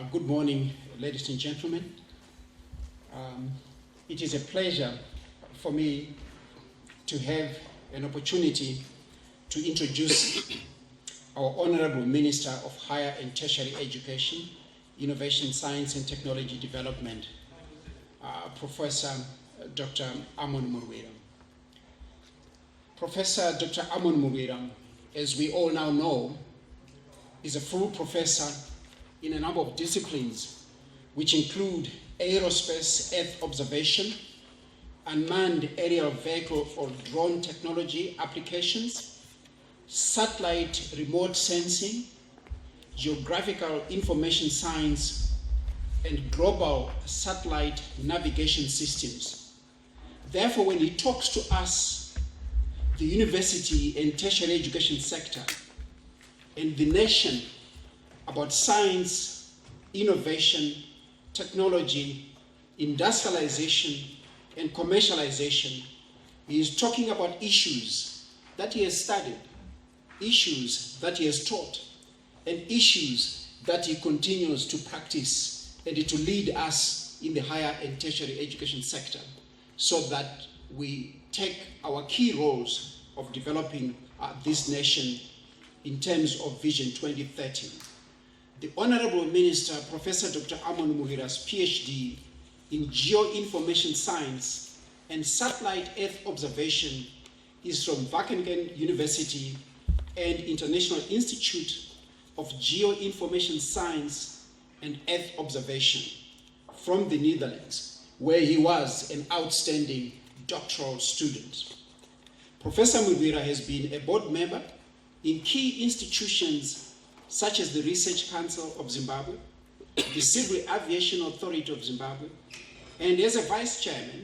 Good morning, ladies and gentlemen. It is a pleasure for me to have an opportunity to introduce our Honorable Minister of Higher and Tertiary Education, Innovation, Science and Technology Development, Professor Dr. Amon Murwira. Professor Dr. Amon Murwira, as we all now know, is a full professor in a number of disciplines, which include aerospace earth observation, unmanned aerial vehicle or drone technology applications, satellite remote sensing, geographical information science, and global satellite navigation systems. Therefore, when he talks to us, the university and tertiary education sector, and the nation about science, innovation, technology, industrialization, and commercialization, he is talking about issues that he has studied, issues that he has taught, and issues that he continues to practice and to lead us in the higher and tertiary education sector so that we take our key roles of developing this nation in terms of Vision 2030. The Honorable Minister, Professor Dr. Amon Murwira's PhD in Geoinformation Science and Satellite Earth Observation is from Wageningen University and International Institute of Geoinformation Science and Earth Observation from the Netherlands, where he was an outstanding doctoral student. Professor Murwira has been a board member in key institutions such as the Research Council of Zimbabwe, the Civil Aviation Authority of Zimbabwe, and as a vice chairman,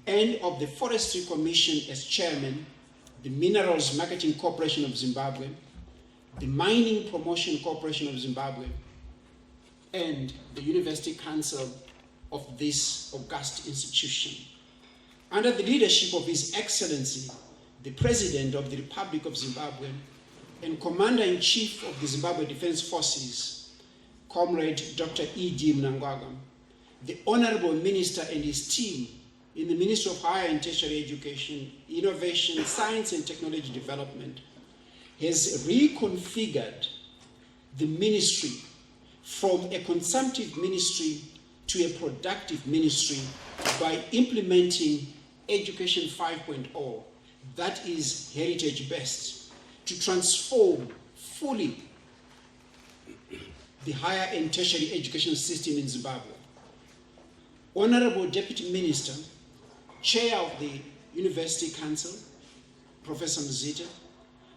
and of the Forestry Commission as chairman, the Minerals Marketing Corporation of Zimbabwe, the Mining Promotion Corporation of Zimbabwe, and the University Council of this august institution. Under the leadership of His Excellency, the President of the Republic of Zimbabwe, and Commander-in-Chief of the Zimbabwe Defense Forces, Comrade Dr. E.D. Mnangagwa, the Honorable Minister and his team in the Ministry of Higher and Tertiary Education, Innovation, Science and Technology Development, has reconfigured the ministry from a consumptive ministry to a productive ministry by implementing Education 5.0, that is heritage-based, to transform fully the higher and tertiary education system in Zimbabwe. Honorable Deputy Minister, Chair of the University Council, Professor Mzita,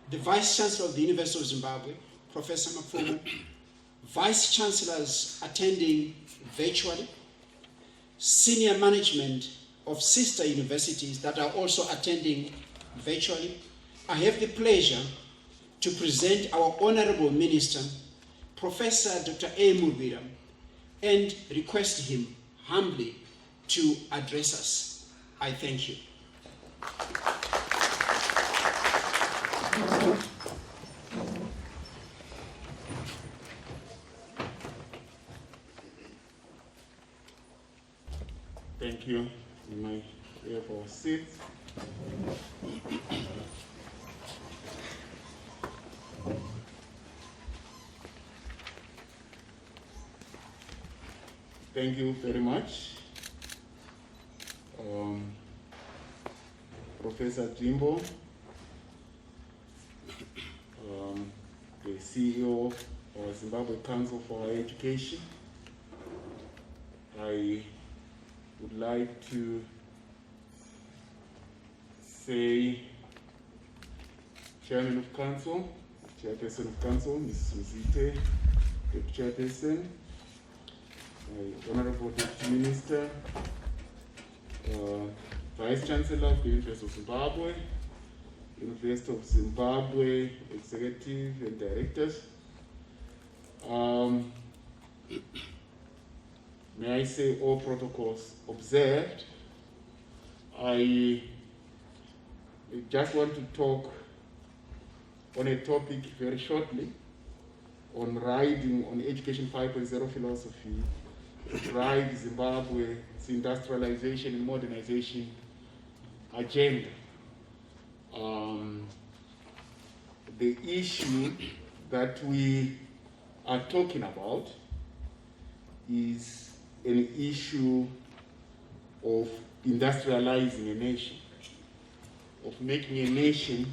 the Vice Chancellor of the University of Zimbabwe, Professor Mafumo, Vice Chancellors attending virtually, senior management of sister universities that are also attending virtually, I have the pleasure to present our Honorable Minister, Professor Dr. A. Murwira, and request him humbly to address us. I thank you. Thank you. You may have our seats. Thank you very much. Professor Jimbo, the CEO of Zimbabwe Council for Higher Education. I would like to say Chairman of Council, Chairperson of Council, Mrs. Mzite, Deputy Chairperson, Honorable Deputy Minister, Vice Chancellor of the University of Zimbabwe, University of Zimbabwe Executive and Directors. May I say all protocols observed. I just want to talk on a topic very shortly, on riding on Education 5.0 philosophy, Ride Zimbabwe, its industrialization and modernization agenda. The issue that we are talking about is an issue of industrializing a nation, of making a nation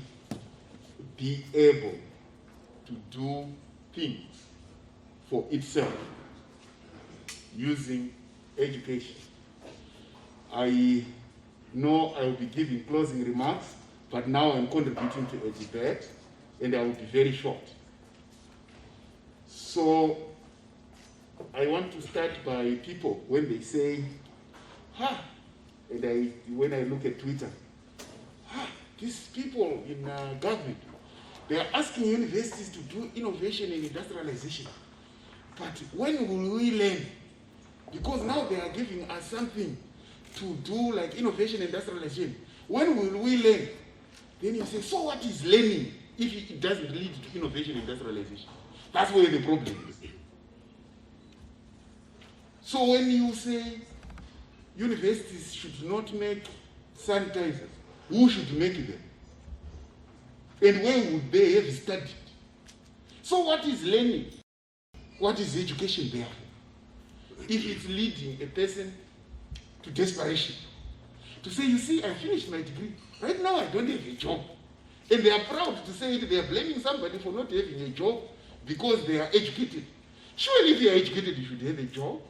be able to do things for itself using education. I know I will be giving closing remarks, but now I'm contributing to a debate, and I will be very short. So I want to start by people when they say, and when I look at Twitter, these people in government, they are asking universities to do innovation and industrialization. But when will we learn? Because now they are giving us something to do like innovation and industrialization. When will we learn? Then you say, so what is learning if it doesn't lead to innovation and industrialization? That's where the problem is. So when you say universities should not make sanitizers, who should make them? And where would they have studied? So what is learning? What is education there? If it's leading a person to desperation, to say, you see, I finished my degree, right now I don't have a job. And they are proud to say it, they are blaming somebody for not having a job because they are educated. Surely if you are educated, you should have a job.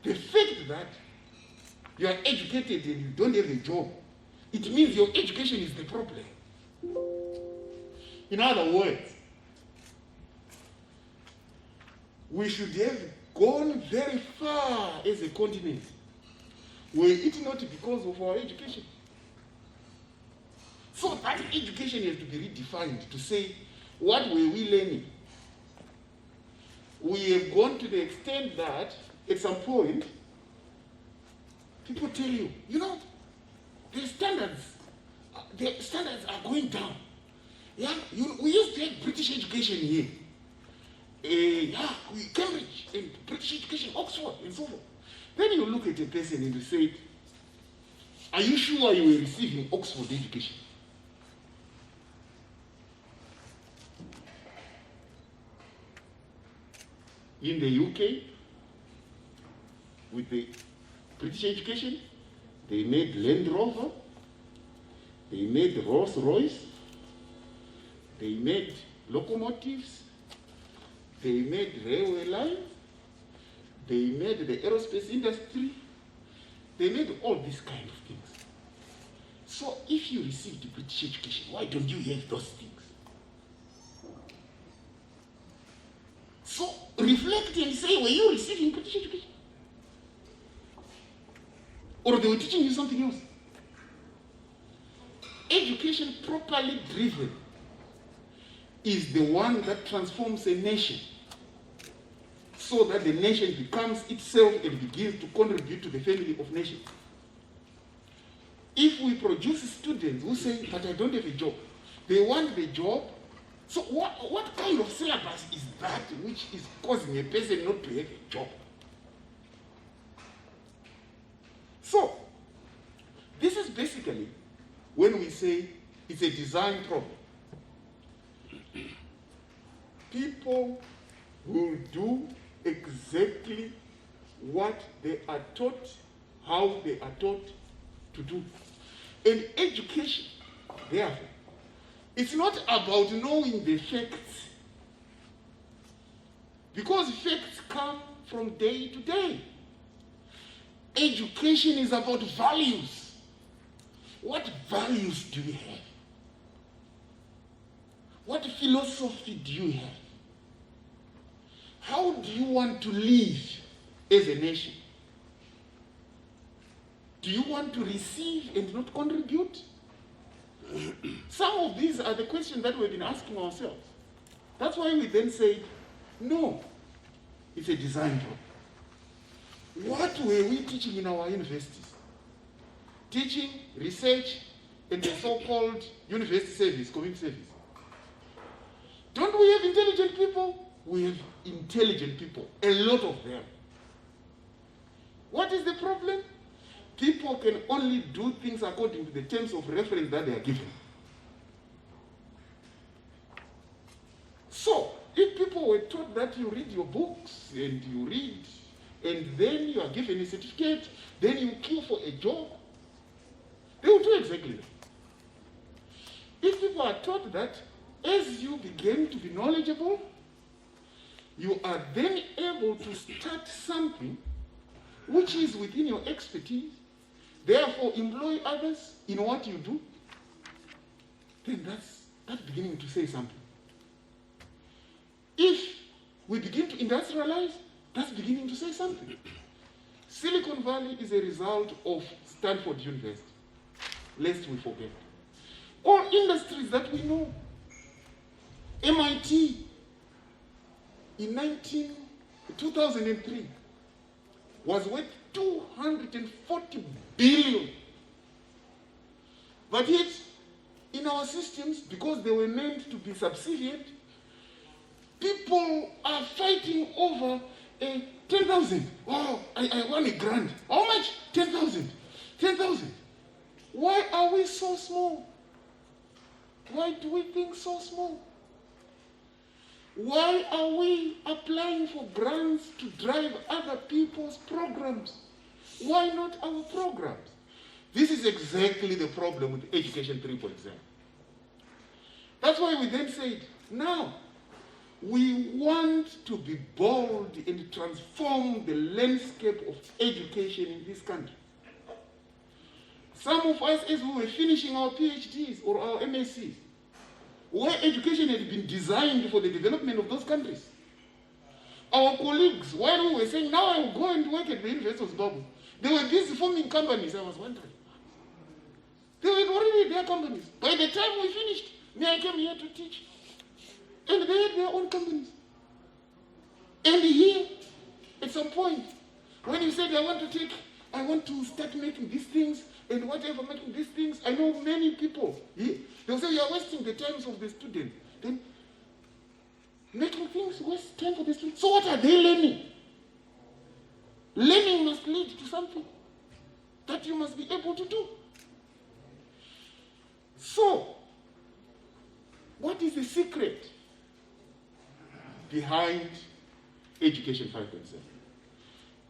The fact that you are educated and you don't have a job, it means your education is the problem. In other words, we should have gone very far as a continent, were it not because of our education. So that education has to be redefined to say, what were we learning? We have gone to the extent that at some point, people tell you, the standards are going down. Yeah, we used to have British education here. Cambridge and British education, Oxford, and so forth. Then you look at a person and you say, are you sure you were receiving Oxford education? In the UK, with the British education, they made Land Rover, they made Rolls Royce, they made locomotives, they made railway lines, they made the aerospace industry, they made all these kind of things. So if you received British education, why don't you have those things? So reflect and say, were you receiving British education? Or they were teaching you something else? Education properly driven is the one that transforms a nation so that the nation becomes itself and begins to contribute to the family of nations. If we produce students who say, but I don't have a job, they want the job, so what kind of syllabus is that which is causing a person not to have a job? So, this is basically when we say it's a design problem. People will do exactly what they are taught, how they are taught to do. And education, therefore, it's not about knowing the facts, because facts come from day to day. Education is about values. What values do you have? What philosophy do you have? How do you want to live as a nation? Do you want to receive and not contribute? Some of these are the questions that we've been asking ourselves. That's why we then say, no, it's a design problem. What were we teaching in our universities? Teaching, research, and the so-called university service, community service. Don't we have intelligent people? We have intelligent people, a lot of them. What is the problem? People can only do things according to the terms of reference that they are given. So, if people were taught that you read your books and you read, and then you are given a certificate, then you queue for a job, they will do exactly that. If people are taught that as you begin to be knowledgeable, you are then able to start something which is within your expertise, therefore employ others in what you do, then that's beginning to say something. If we begin to industrialize, that's beginning to say something. Silicon Valley is a result of Stanford University, lest we forget. All industries that we know, MIT in 2003 was worth 240 billion. But yet, in our systems, because they were meant to be subservient, people are fighting over 10,000. Oh, I want a grand. How much? 10,000. 10,000. Why are we so small? Why do we think so small? Why are we applying for grants to drive other people's programs? Why not our programs? This is exactly the problem with Education 3.0. That's why we then said, now, we want to be bold and transform the landscape of education in this country. Some of us, as we were finishing our PhDs or our MScs, where education had been designed for the development of those countries. Our colleagues, while we were saying, now I will go and work at the University of Zimbabwe, they were busy forming companies. I was wondering. They were already their companies. By the time we finished, I came here to teach. And they had their own companies. And here, at some point, when you said, I want to start making these things, and whatever, making these things, I know many people here, they'll say, you're wasting the times of the student. Then, making things waste time for the student. So what are they learning? Learning must lead to something that you must be able to do. So, what is the secret behind Education 5.7?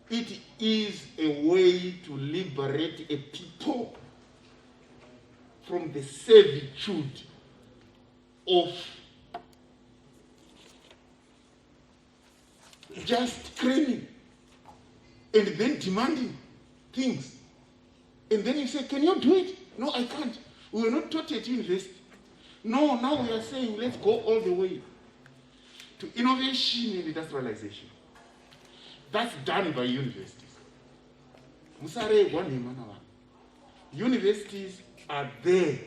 It is a way to liberate a people from the servitude of just cramming and then demanding things. And then you say, can you do it? No, I can't. We were not taught at university. No, now we are saying, let's go all the way to innovation and industrialization. That's done by universities. Universities are there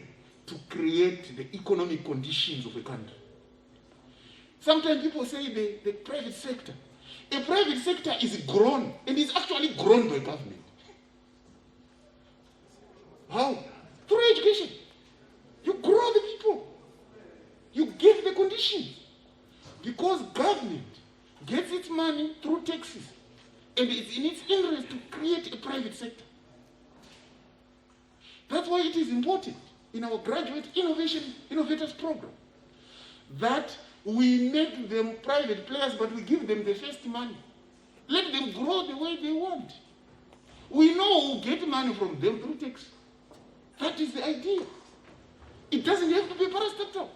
to create the economic conditions of a country. Sometimes people say the private sector. A private sector is grown, and is actually grown by government. How? Through education. You grow the people. You give the conditions. Because government gets its money through taxes. And it's in its interest to create a private sector. That's why it is important in our graduate innovators program that we make them private players, but we give them the first money. Let them grow the way they want. We know we'll get money from them through tax. That is the idea. It doesn't have to be parastatal.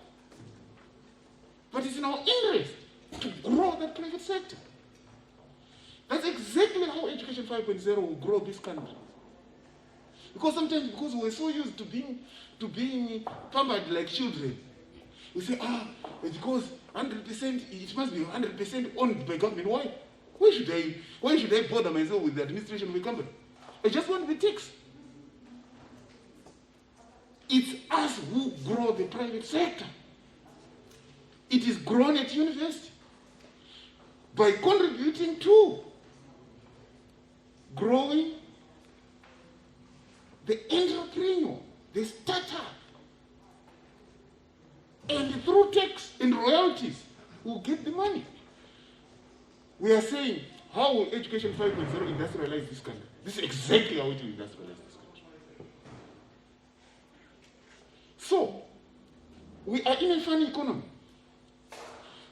But it's in our interest to grow that private sector. That's exactly how Education 5.0 will grow this country. Because sometimes, because we're so used to being pampered like children, we say, because 100%, it must be 100% owned by government. Why? Why should I bother myself with the administration of a company? I just want the tax. It's us who grow the private sector. It is grown at university by contributing to growing the entrepreneur, the startup, will get the money. We are saying, how will Education 5.0 industrialize this country? This is exactly how it will industrialize this country. So, we are in a funny economy,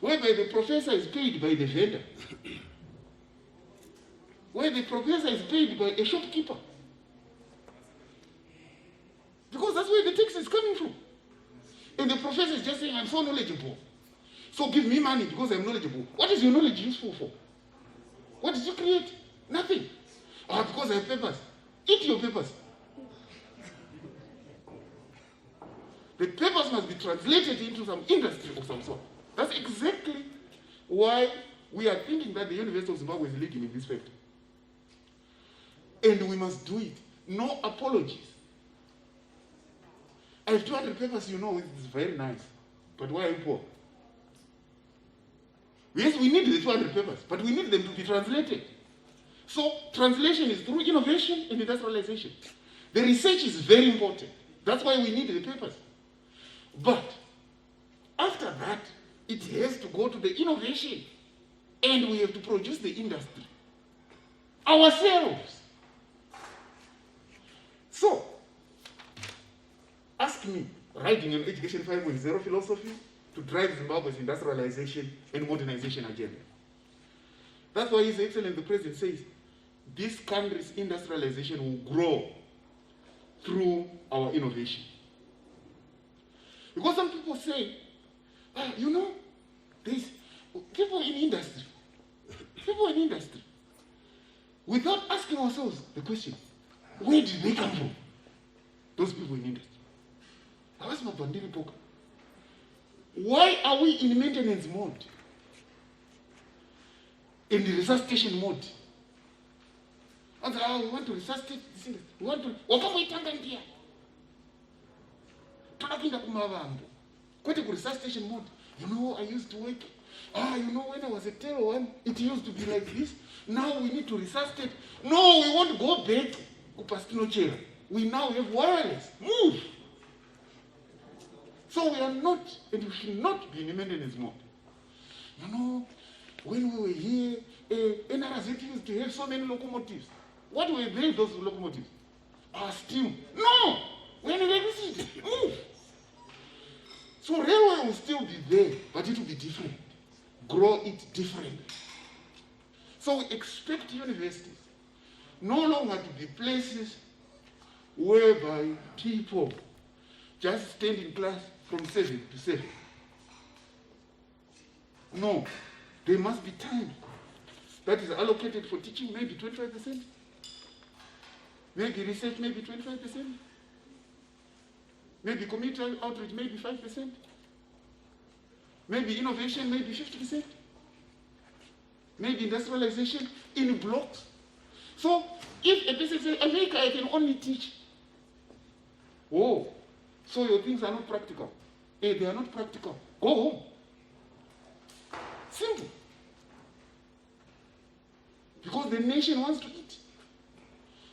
whereby the professor is paid by the vendor, where the professor is paid by a shopkeeper. Because that's where the tax is coming from. And the professor is just saying, I'm so knowledgeable, so give me money because I'm knowledgeable. What is your knowledge useful for? What did you create? Nothing. Ah, because I have papers. Eat your papers. The papers must be translated into some industry of some sort. That's exactly why we are thinking that the University of Zimbabwe is leading in this fact. And we must do it. No apologies. I have 200 papers, you know, it's very nice. But why are you poor? Yes, we need the 200 papers, but we need them to be translated. So translation is through innovation and industrialization. The research is very important. That's why we need the papers. But after that, it has to go to the innovation. And we have to produce the industry ourselves. So, ask me, writing an Education 5.0 philosophy to drive Zimbabwe's industrialization and modernization agenda. That's why His Excellency the President says, this country's industrialization will grow through our innovation. Because some people say, you know, there's people in industry, without asking ourselves the question, where did they come from? Those people in industry. Why are we in maintenance mode? In the resuscitation mode? And we want to resuscitate this industry. We want to. Resuscitation mode. You know, I used to work. You know, when I was a tailor one, it used to be like this. Now we need to resuscitate. No, we want to go back to Pastino chair. We now have wireless. Move. So we are not, and we should not be in a maintenance mode. You know, when we were here, NRZ used to have so many locomotives. What were they, those locomotives? Steam. No! When electricity. Move! So railway will still be there, but it will be different. Grow it differently. So we expect universities no longer to be places whereby people just stand in class from 7 to 7. No, there must be time that is allocated for teaching, maybe 25%. Maybe research, maybe 25%. Maybe community outreach, maybe 5%. Maybe innovation, maybe 50%. Maybe industrialization in blocks. So if a person says, America, I can only teach. Oh, so your things are not practical. They are not practical. Go home. Simple. Because the nation wants to eat.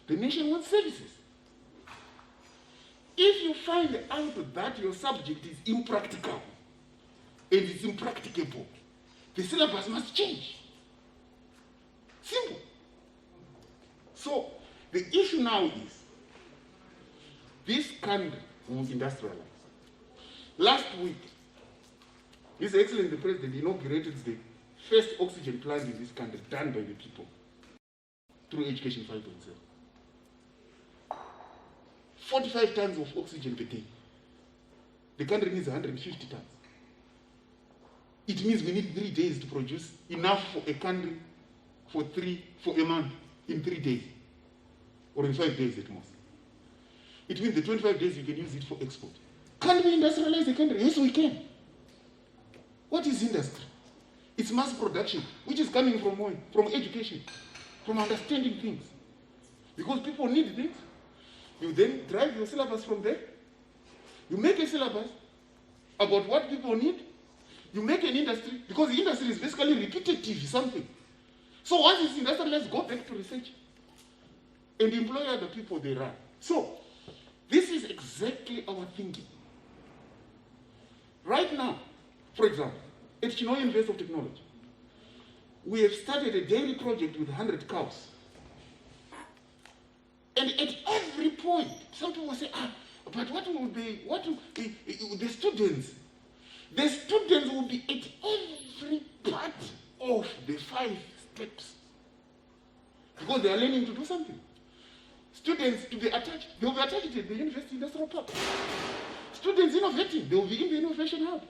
The nation wants services. If you find out that your subject is impractical and it's impracticable, the syllabus must change. Simple. So the issue now is this country will industrialize. Last week, His Excellency the President inaugurated the first oxygen plant in this country done by the people through Education 5.0. 45 tons of oxygen per day. The country needs 150 tons. It means we need 3 days to produce enough for a country for a month in 3 days. Or in 5 days at most. It means the 25 days you can use it for export. Can we industrialize the country? Yes, we can. What is industry? It's mass production, which is coming from where? From education, from understanding things. Because people need things. You then drive your syllabus from there. You make a syllabus about what people need. You make an industry, because the industry is basically repetitive something. So once it's industrialized, go back to research. And employ other people they run. So, this is exactly our thinking. Right now, for example, at Chinoy University of Technology, we have started a dairy project with 100 cows. And at every point, some people say, but what will be the students? The students will be at every part of the 5 steps. Because they are learning to do something. Students to be attached, they will be attached to the University Industrial Park. Students innovating, they will be in the Innovation Hub.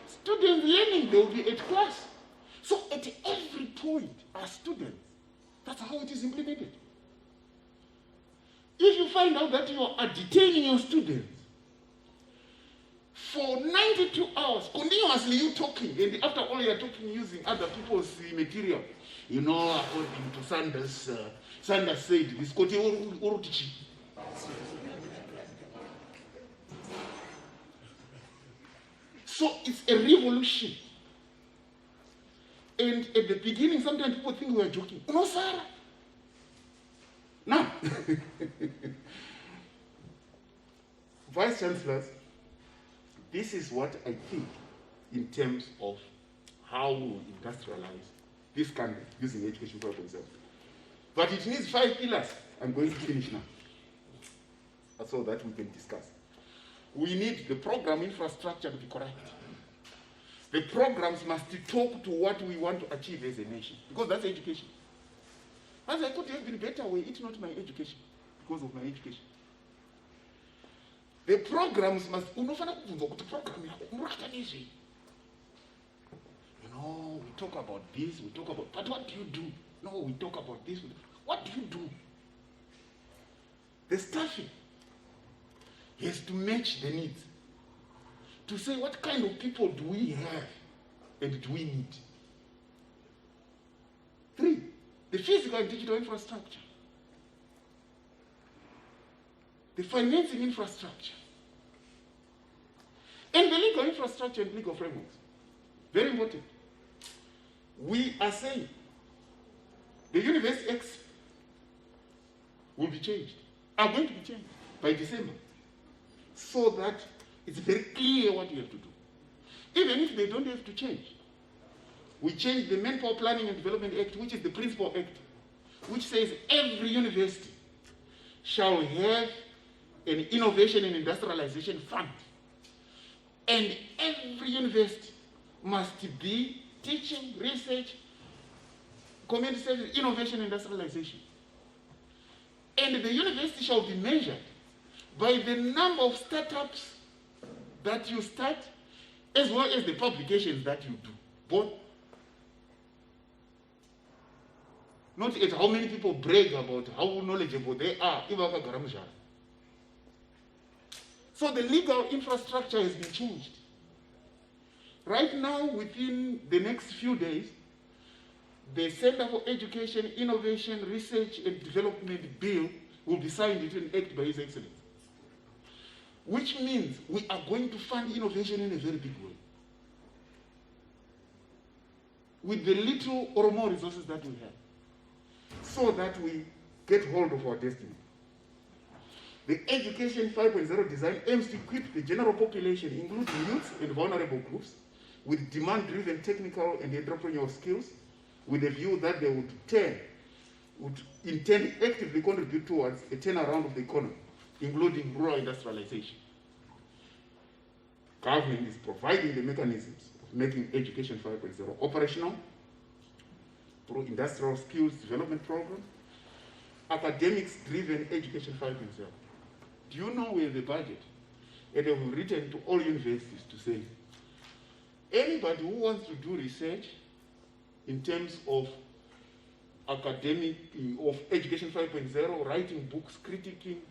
Students learning, they will be at class. So at every point are students. That's how it is implemented. If you find out that you are detaining your students for 92 hours, continuously you talking, and after all you are talking using other people's material, you know, according to Sanders said, this Kote Urutichi. So it's a revolution. And at the beginning, sometimes people think we are joking. No, Sarah. Now, Vice Chancellors, this is what I think in terms of how we industrialize this country using education 5.0. But it needs 5 pillars. I'm going to finish now, so that we can discuss. We need the program infrastructure to be correct. The programs must talk to what we want to achieve as a nation, because that's education. As I could have been better way, it's not my education, because of my education. The programs must, you know, we talk about this, we talk about, but what do you do? No, we talk about this. What do you do? The staffing has to match the needs. To say what kind of people do we have and do we need? 3, the physical and digital infrastructure. The financing infrastructure. And the legal infrastructure and legal frameworks. Very important. We are saying the University Acts will be changed, are going to be changed by December, so that it's very clear what you have to do. Even if they don't have to change. We changed the Manpower Planning and Development Act, which is the principal act, which says every university shall have an innovation and industrialization fund. And every university must be teaching, research, community service, innovation, industrialization. And the university shall be measured by the number of startups that you start, as well as the publications that you do. Both. Not at how many people brag about how knowledgeable they are. So the legal infrastructure has been changed. Right now, within the next few days, the Center for Education, Innovation, Research and Development Bill will be signed into an act by His Excellency. Which means we are going to fund innovation in a very big way. With the little or more resources that we have. So that we get hold of our destiny. The Education 5.0 design aims to equip the general population, including youth and vulnerable groups, with demand-driven technical and entrepreneurial skills, with a view that they would intend actively contribute towards a turnaround of the economy, including rural industrialization. Government is providing the mechanisms of making Education 5.0 operational through industrial skills development programs, academics-driven Education 5.0. Do you know we have a budget? And they have written to all universities to say, anybody who wants to do research in terms of academic, of Education 5.0, writing books, critiquing,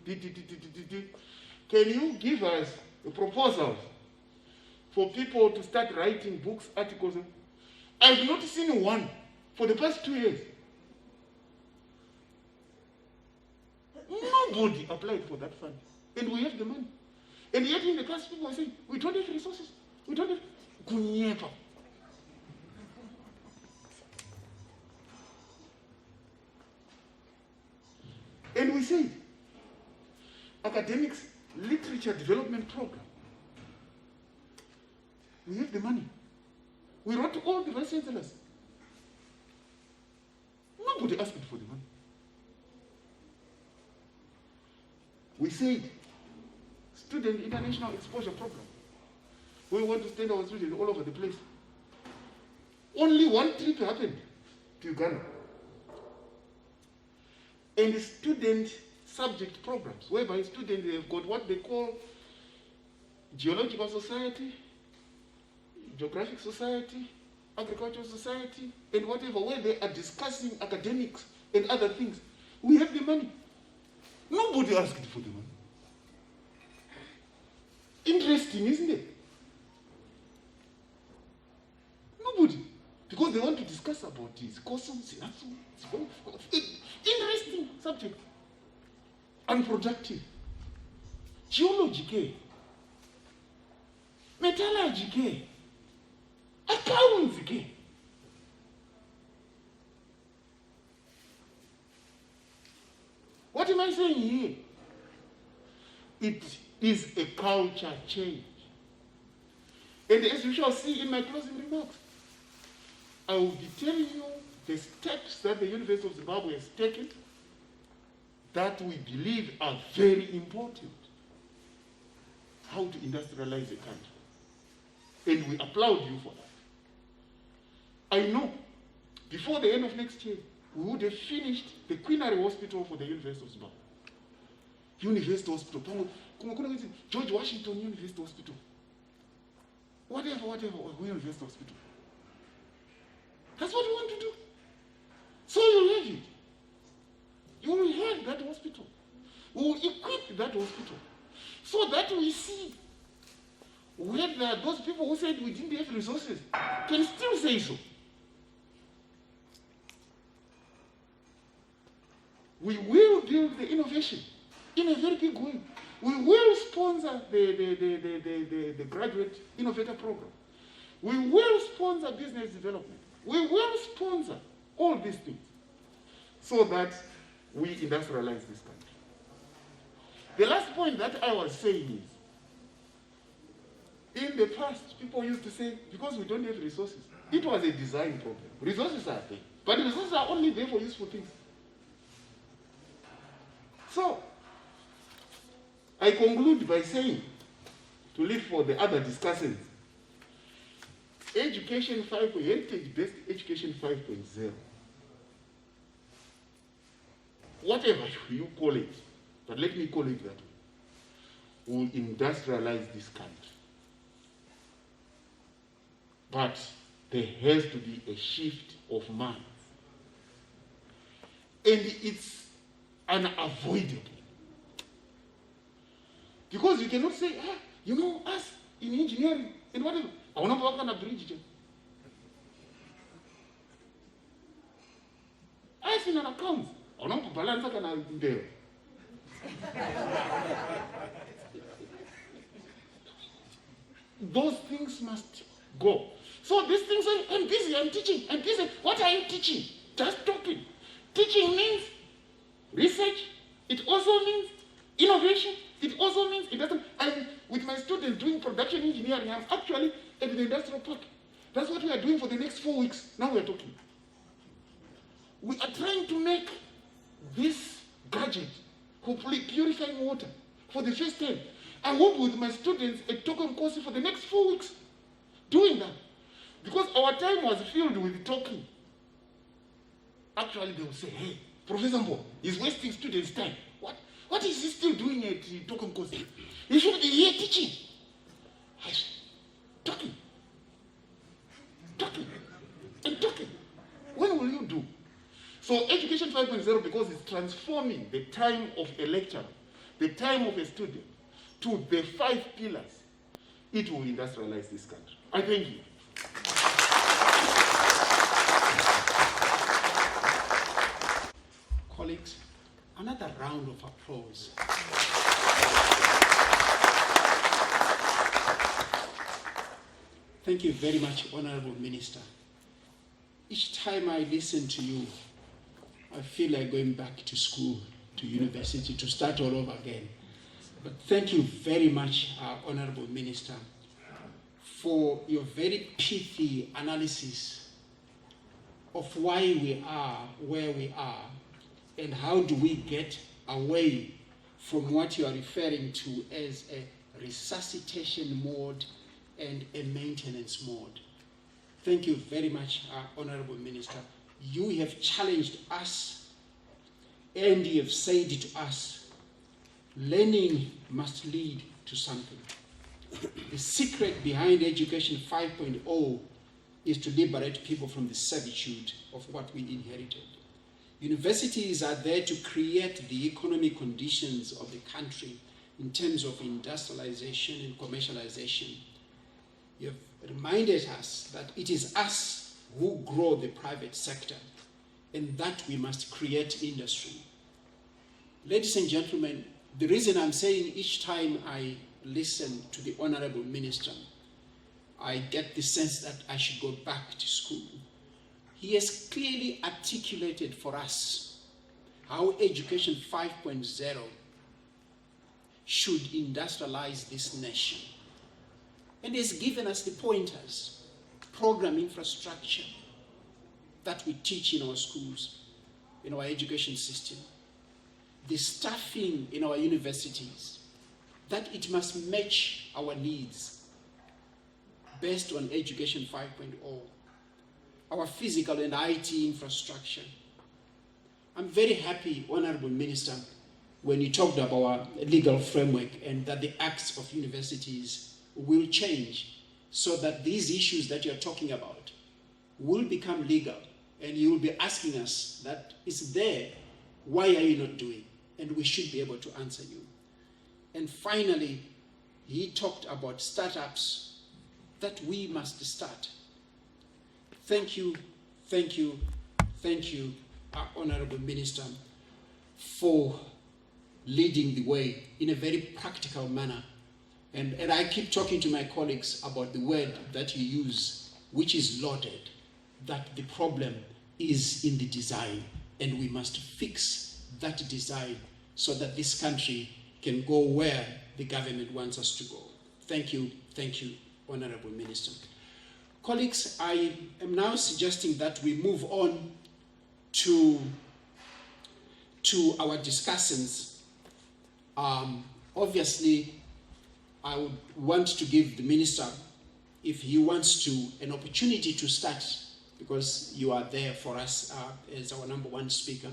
can you give us proposals for people to start writing books, articles? I've not seen one for the past 2 years. Nobody applied for that fund. And we have the money. And yet in the past people are saying, we don't have resources. We don't have kunyepa. And we said, academics literature development program. We have the money. We wrote all the vice chancellors. Nobody asked for the money. We said, student international exposure program. We want to send our students all over the place. Only one trip happened to Uganda. And the student subject programs, whereby students have got what they call Geological Society, Geographic Society, Agricultural Society, and whatever, where they are discussing academics and other things. We have the money. Nobody asked for the money. Interesting, isn't it? Nobody. Because they want to discuss about this. Interesting subject. Unproductive. Geology, metallurgy, accounts. What am I saying here? It is a culture change. And as you shall see in my closing remarks, I will be telling you the steps that the University of Zimbabwe has taken that we believe are very important. How to industrialize a country. And we applaud you for that. I know before the end of next year, we would have finished the Queenary Hospital for the University of Zimbabwe. University Hospital, George Washington University Hospital. Whatever, University Hospital. That's what we want to do. So you have it. You will have that hospital. We will equip that hospital so that we see whether those people who said we didn't have resources can still say so. We will build the innovation in a very big way. We will sponsor the graduate innovator program. We will sponsor business development. We will sponsor all these things so that we industrialize this country. The last point that I was saying is, in the past, people used to say, because we don't have resources, it was a design problem. Resources are there, but resources are only there for useful things. So, I conclude by saying, to leave for the other discussions, Education 5, heritage-based Education 5.0, whatever you call it, but let me call it that way, will industrialize this country. But there has to be a shift of minds. And it's unavoidable. Because you cannot say, us in engineering and whatever, I want to work on a bridge. Us in an account, I want to balance on there. Those things must go. So these things say, I'm busy, I'm teaching, I'm busy. What are you teaching? Just talking. Teaching means research. It also means innovation. It also means it doesn't. I'm with my students doing production engineering. I'm actually at the industrial park. That's what we are doing for the next 4 weeks. Now we are talking. We are trying to make this gadget, hopefully purifying water, for the first time. I work with my students at Token course for the next 4 weeks doing that. Because our time was filled with talking. Actually, they will say, hey, Professor Mbo is wasting students' time. What is he still doing at Token course? He should be here teaching. I said, talking. And talking. When will you do? So Education 5.0, because it's transforming the time of a lecturer, the time of a student, to the 5 pillars, it will industrialize this country. I thank you. Colleagues, another round of applause. Thank you very much, Honorable Minister. Each time I listen to you, I feel like going back to school, to university, to start all over again. But thank you very much, Honorable Minister, for your very pithy analysis of why we are where we are and how do we get away from what you are referring to as a resuscitation mode and a maintenance mode. Thank you very much, Honorable Minister. You have challenged us and you have said to us, learning must lead to something. The secret behind Education 5.0 is to liberate people from the servitude of what we inherited. Universities are there to create the economic conditions of the country in terms of industrialization and commercialization. You have reminded us that it is us who grow the private sector and that we must create industry. Ladies and gentlemen, the reason I'm saying each time I listen to the Honorable Minister, I get the sense that I should go back to school. He has clearly articulated for us how Education 5.0 should industrialize this nation. And he has given us the pointers, program infrastructure that we teach in our schools, in our education system, the staffing in our universities, that it must match our needs based on Education 5.0, our physical and IT infrastructure. I'm very happy, Honorable Minister, when you talked about our legal framework and that the acts of universities will change so that these issues that you're talking about will become legal, and you will be asking us that it's there, why are you not doing? And we should be able to answer you. And finally, he talked about startups that we must start. Thank you, thank you, thank you, Honorable Minister, for leading the way in a very practical manner. And I keep talking to my colleagues about the word that you use, which is loaded, that the problem is in the design, and we must fix that design so that this country can go where the government wants us to go. Thank you, Honorable Minister. Colleagues, I am now suggesting that we move on to our discussions. Obviously, I would want to give the Minister, if he wants to, an opportunity to start, because you are there for us as our number one speaker.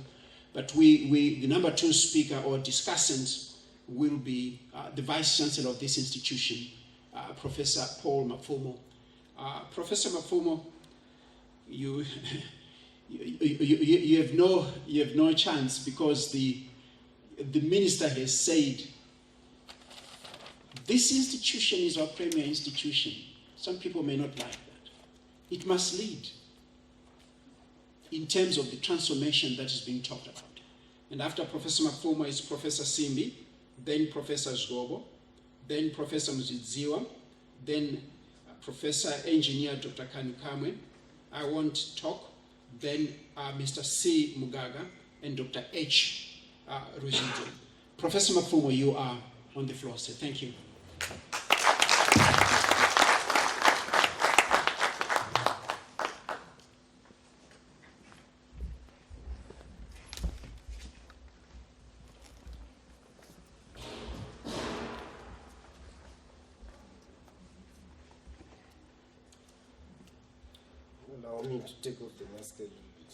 But the number two speaker or discussant will be the Vice Chancellor of this institution, Professor Paul Mafumo. Professor Mafumo, you have no chance, because the Minister has said this institution is our premier institution. Some people may not like that. It must lead in terms of the transformation that is being talked about. And after Professor Mafumo is Professor Simbi, then Professor Zgobo, then Professor Mzidziwa, then Professor Engineer Dr. Kanukamwe, I won't talk, then Mr. C. Mugaga, and Dr. H. Rujito. Professor Mafumo, you are on the floor, sir. Thank you. Allow me to take off the mask a little bit.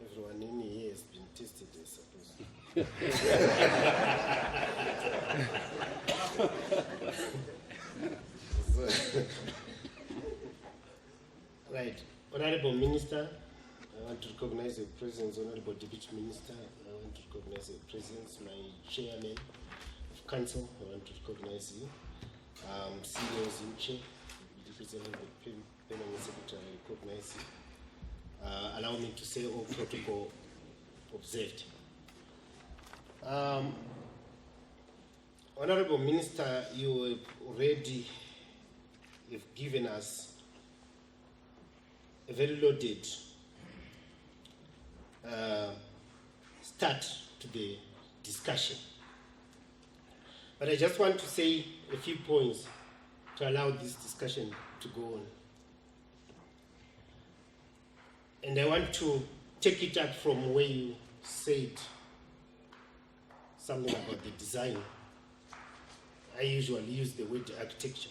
Everyone in here has been tested, I suppose. Right. Honorable Minister, I want to recognize your presence. Honorable Deputy Minister, I want to recognize your presence. My Chairman of Council, I want to recognize you. CEO Zimche, representing the Permanent Secretary, I recognize you. Allow me to say all protocol observed. Honorable Minister, you have already given us a very loaded start to the discussion. But I just want to say a few points to allow this discussion to go on. And I want to take it up from where you said something about the design. I usually use the word architecture.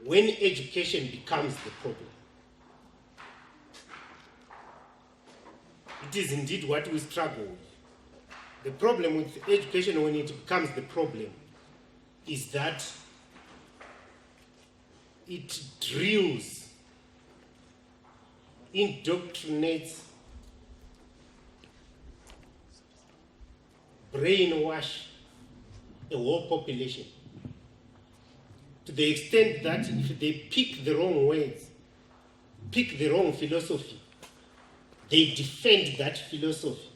When education becomes the problem, it is indeed what we struggle with. The problem with education when it becomes the problem is that it drills, indoctrinates, brainwash a whole population to the extent that if they pick the wrong words, pick the wrong philosophy, they defend that philosophy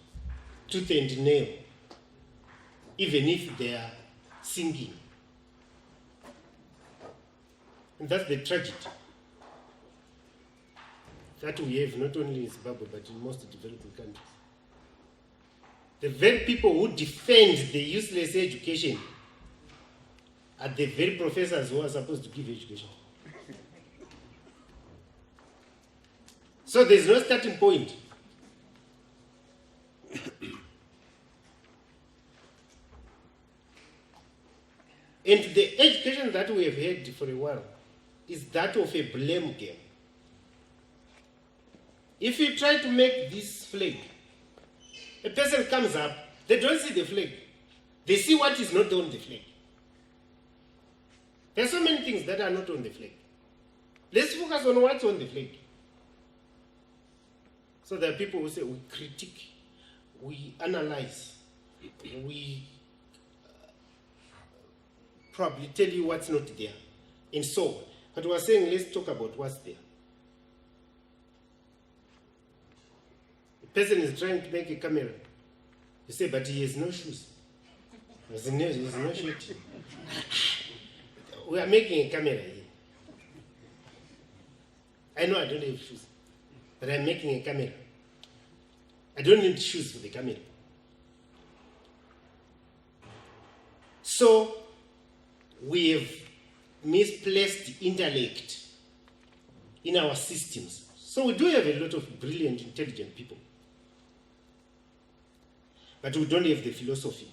tooth and nail, even if they are singing. And that's the tragedy that we have not only in Zimbabwe but in most developing countries. The very people who defend the useless education are the very professors who are supposed to give education. So there's no starting point. And the education that we have had for a while is that of a blame game. If you try to make this flag, a person comes up, they don't see the flag. They see what is not on the flag. There are so many things that are not on the flag. Let's focus on what's on the flag. So there are people who say we critique, we analyze, we probably tell you what's not there, and so on. But we're saying let's talk about what's there. The person is trying to make a camera. You say, but he has no shoes. He has no shirt. We are making a camera here. I know I don't have shoes, but I'm making a camera. I don't need shoes for the camera. So, we have misplaced intellect in our systems. So we do have a lot of brilliant, intelligent people. But we don't have the philosophy.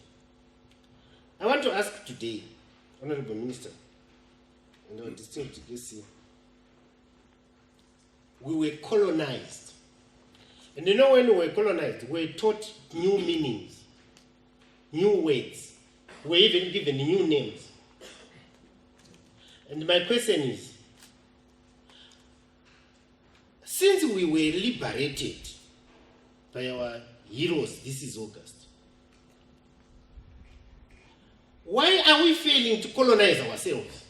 I want to ask today, Honorable Minister, and our distinguished guests here, we were colonized. And you know when we were colonized, we were taught new meanings, new words. We were even given new names. And my question is, since we were liberated by our heroes, this is August, why are we failing to colonize ourselves?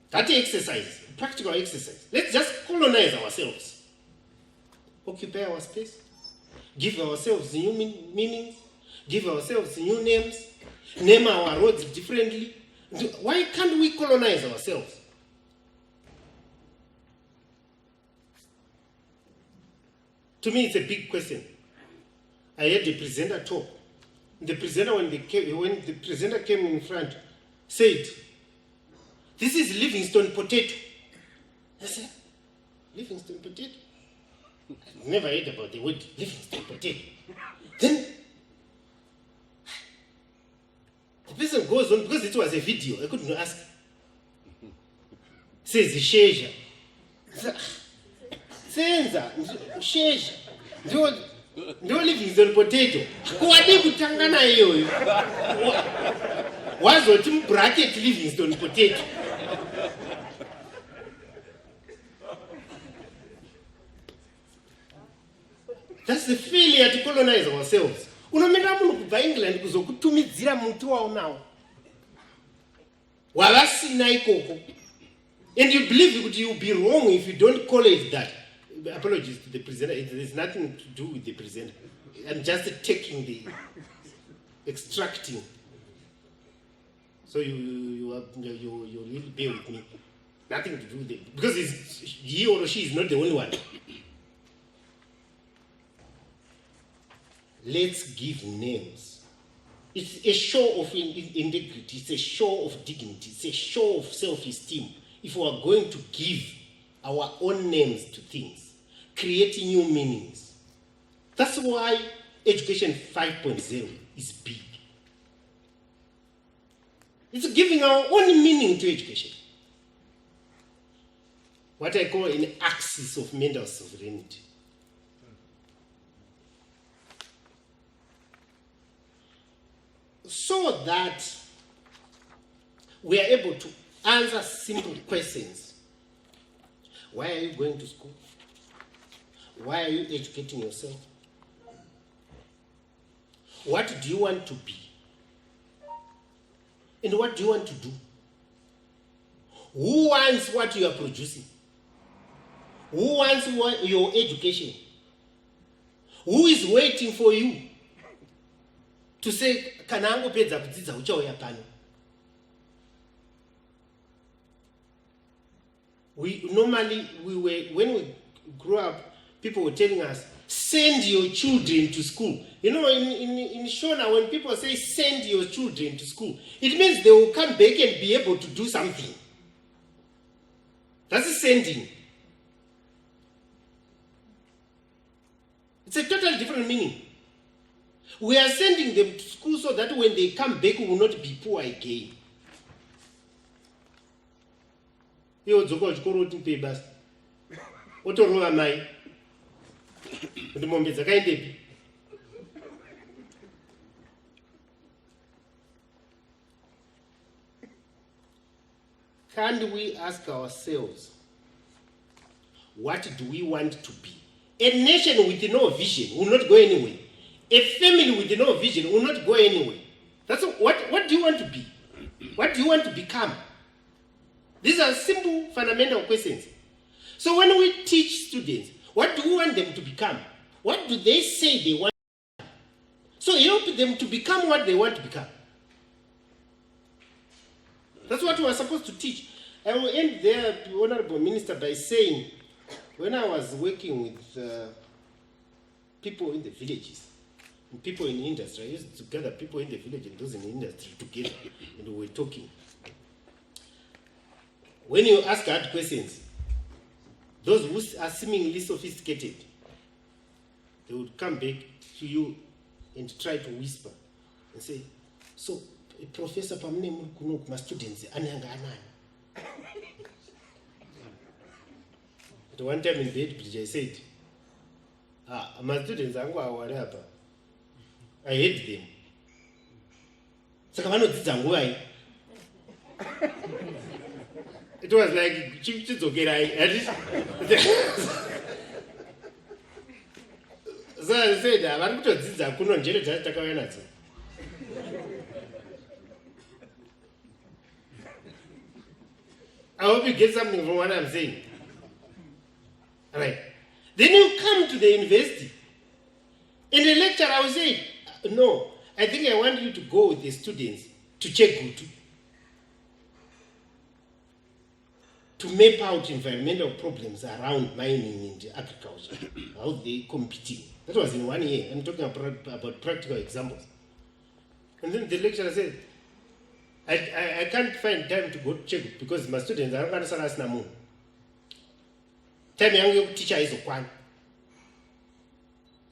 That exercise, practical exercise. Let's just colonize ourselves. Occupy our space. Give ourselves new meanings. Give ourselves new names. Name our roads differently. Why can't we colonize ourselves? To me, it's a big question. I heard the presenter talk. The presenter, when the presenter came in front, said, "This is Livingstone potato." I said, "Livingstone potato? I've never heard about the word Livingstone potato." Then the person goes on, because it was a video, I couldn't ask. Says Shesha. Senza, Shesha. No Livingstone potato. Kuwade kutangana hiyo. Wazoti bracket Livingstone potato. That's the failure to colonize ourselves. Unomenda munhu kubva England kuzokutumidzira muti waunawo. Wavasina ikoko. And you believe that you'll be wrong if you don't call it that. Apologies to the presenter. There's nothing to do with the presenter. I'm just taking the extracting. So you really bear with me. Nothing to do with it. Because he or she is not the only one. let's give names. It's a show of integrity, it's a show of dignity, it's a show of self-esteem. If we are going to give our own names to things, creating new meanings. That's why Education 5.0 is big. It's giving our own meaning to education. What I call an axis of mental sovereignty. So that we are able to answer simple questions. Why are you going to school? Why are you educating yourself? What do you want to be? And what do you want to do? Who wants what you are producing? Who wants your education? Who is waiting for you to say, Kanango pedza kudzidza uchauya pano? When we grew up, people were telling us, send your children to school. You know, in Shona, when people say send your children to school, it means they will come back and be able to do something. That's sending. It's a totally different meaning. We are sending them to school so that when they come back, we will not be poor again. You go to chikoro uti papers. Otorowa mai. Kuti mombe dzakaendepi. Can't we ask ourselves, what do we want to be? A nation with no vision will not go anywhere. A family with no vision will not go anywhere. That's what do you want to be? What do you want to become? These are simple, fundamental questions. So when we teach students, what do we want them to become? What do they say they want to become? So help them to become what they want to become. That's what we are supposed to teach. I will end there, Honorable Minister, by saying, when I was working with people in the villages, and people in the industry, I used to gather people in the village and those in the industry together, and we were talking. When you ask hard questions, those who are seemingly sophisticated, they would come back to you and try to whisper and say, so, Professor Pamne Mukuno, my students, Ananga Anan. At one time in bed, I said, my students are whatever. I hate them. So, it was like, it's okay, at least. So I said, I'm going to couldn't get it. I hope you get something from what I'm saying. All right. Then you come to the university. In the lecture, I will say, no, I think I want you to go with the students to check good, to map out environmental problems around mining and agriculture, how they competing. That was in 1 year. I'm talking about practical examples. And then the lecturer said, I can't find time to go check because my students are not going to know. Time young teacher is one.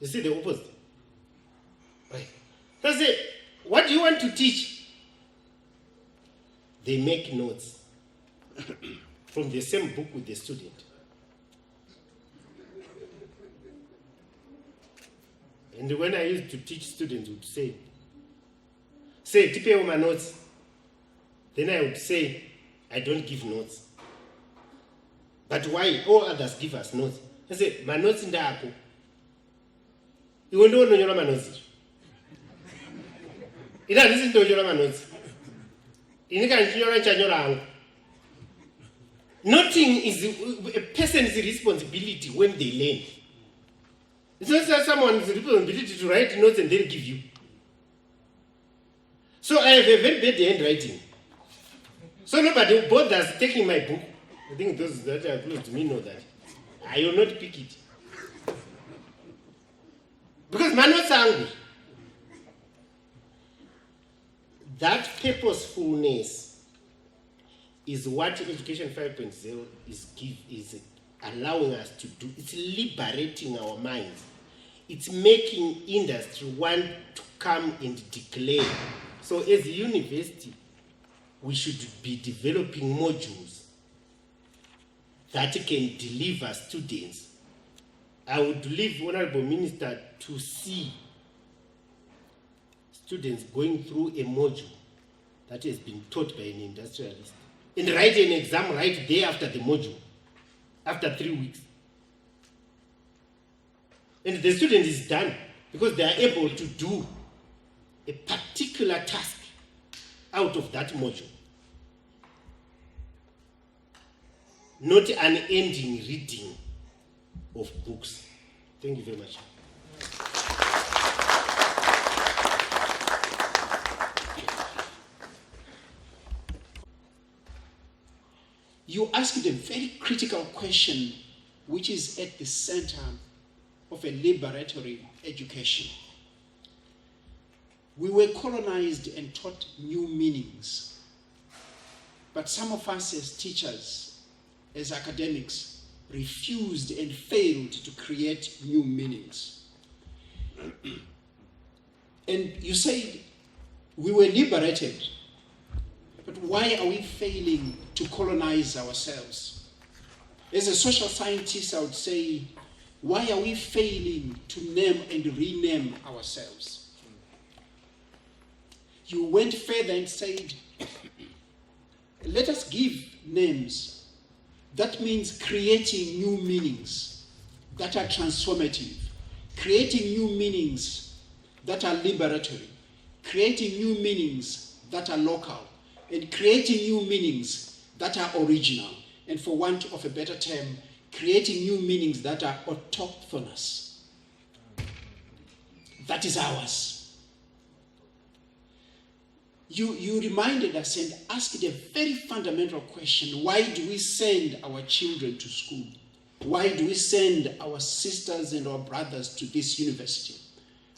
You see the opposite. Right. That's it. What do you want to teach? They make notes from the same book with the student. And when I used to teach students, would say, tipe my notes. Then I would say, I don't give notes. But why? All others give us notes. I say, my notes in the apple. You won't know your notes. You don't listen to your notes. You can't. Nothing is a person's responsibility when they learn. It's not that someone's responsibility to write notes and then give you. So I have a very bad handwriting. So nobody bothers taking my book. I think those that are close to me know that. I will not pick it. Because Manosangu, that purposefulness is what Education 5.0 is allowing us to do. It's liberating our minds. It's making industry want to come and declare. So as a university, we should be developing modules that can deliver students. I would leave Honorable Minister to see students going through a module that has been taught by an industrialist and write an exam right there after the module, after 3 weeks. And the student is done because they are able to do a particular task out of that module. Not an ending reading of books. Thank you very much. You asked a very critical question, which is at the center of a liberatory education. We were colonized and taught new meanings. But some of us as teachers, as academics, refused and failed to create new meanings. And you said we were liberated, but why are we failing to colonize ourselves? As a social scientist, I would say, why are we failing to name and rename ourselves? You went further and said, let us give names. That means creating new meanings that are transformative, creating new meanings that are liberatory, creating new meanings that are local, and creating new meanings that are original, and for want of a better term, creating new meanings that are autochthonous. That is ours. You reminded us and asked a very fundamental question. Why do we send our children to school? Why do we send our sisters and our brothers to this university?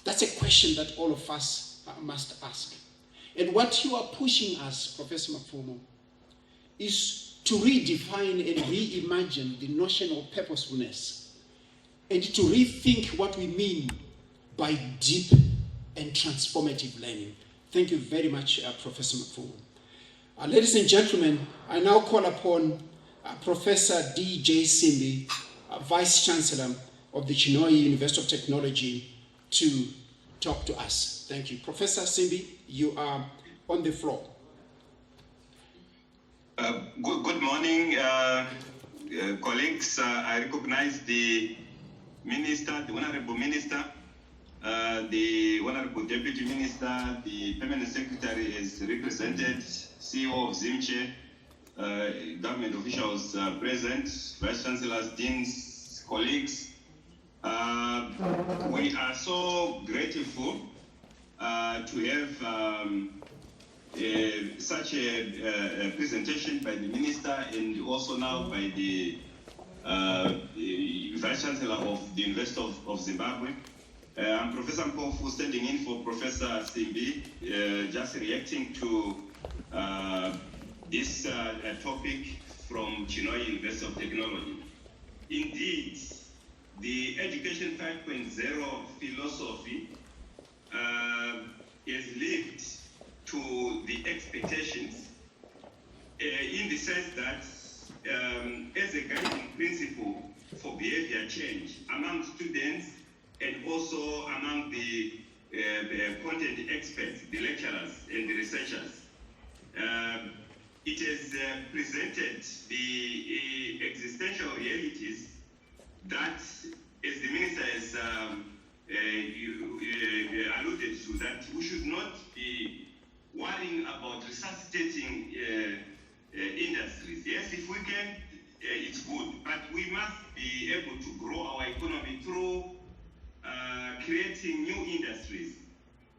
That's a question that all of us must ask. And what you are pushing us, Professor Mafumo, is to redefine and reimagine the notion of purposefulness and to rethink what we mean by deep and transformative learning. Thank you very much, Professor Mafumo. Ladies and gentlemen, I now call upon Professor D.J. Simbi, Vice Chancellor of the Chinhoyi University of Technology, to talk to us. Thank you. Professor Simbi, you are on the floor. Good morning, colleagues. I recognize the Minister, the Honorable Minister, the Honorable Deputy Minister, the Permanent Secretary is represented, CEO of ZIMCHE, government officials present, Vice Chancellors, Deans, colleagues. We are so grateful to have such a presentation by the Minister and also now by the Vice Chancellor of the University of Zimbabwe. I'm Professor Mpofu, standing in for Professor Simbi, just reacting to this topic from Chinhoyi University of Technology. Indeed, the Education 5.0 philosophy has lived to the expectations in the sense that as a guiding principle for behavior change among students and also among the content experts, the lecturers and the researchers. It has presented the existential realities that, as the Minister has alluded to, that we should not be worrying about resuscitating industries. Yes, if we can, it's good, but we must be able to grow our economy through creating new industries.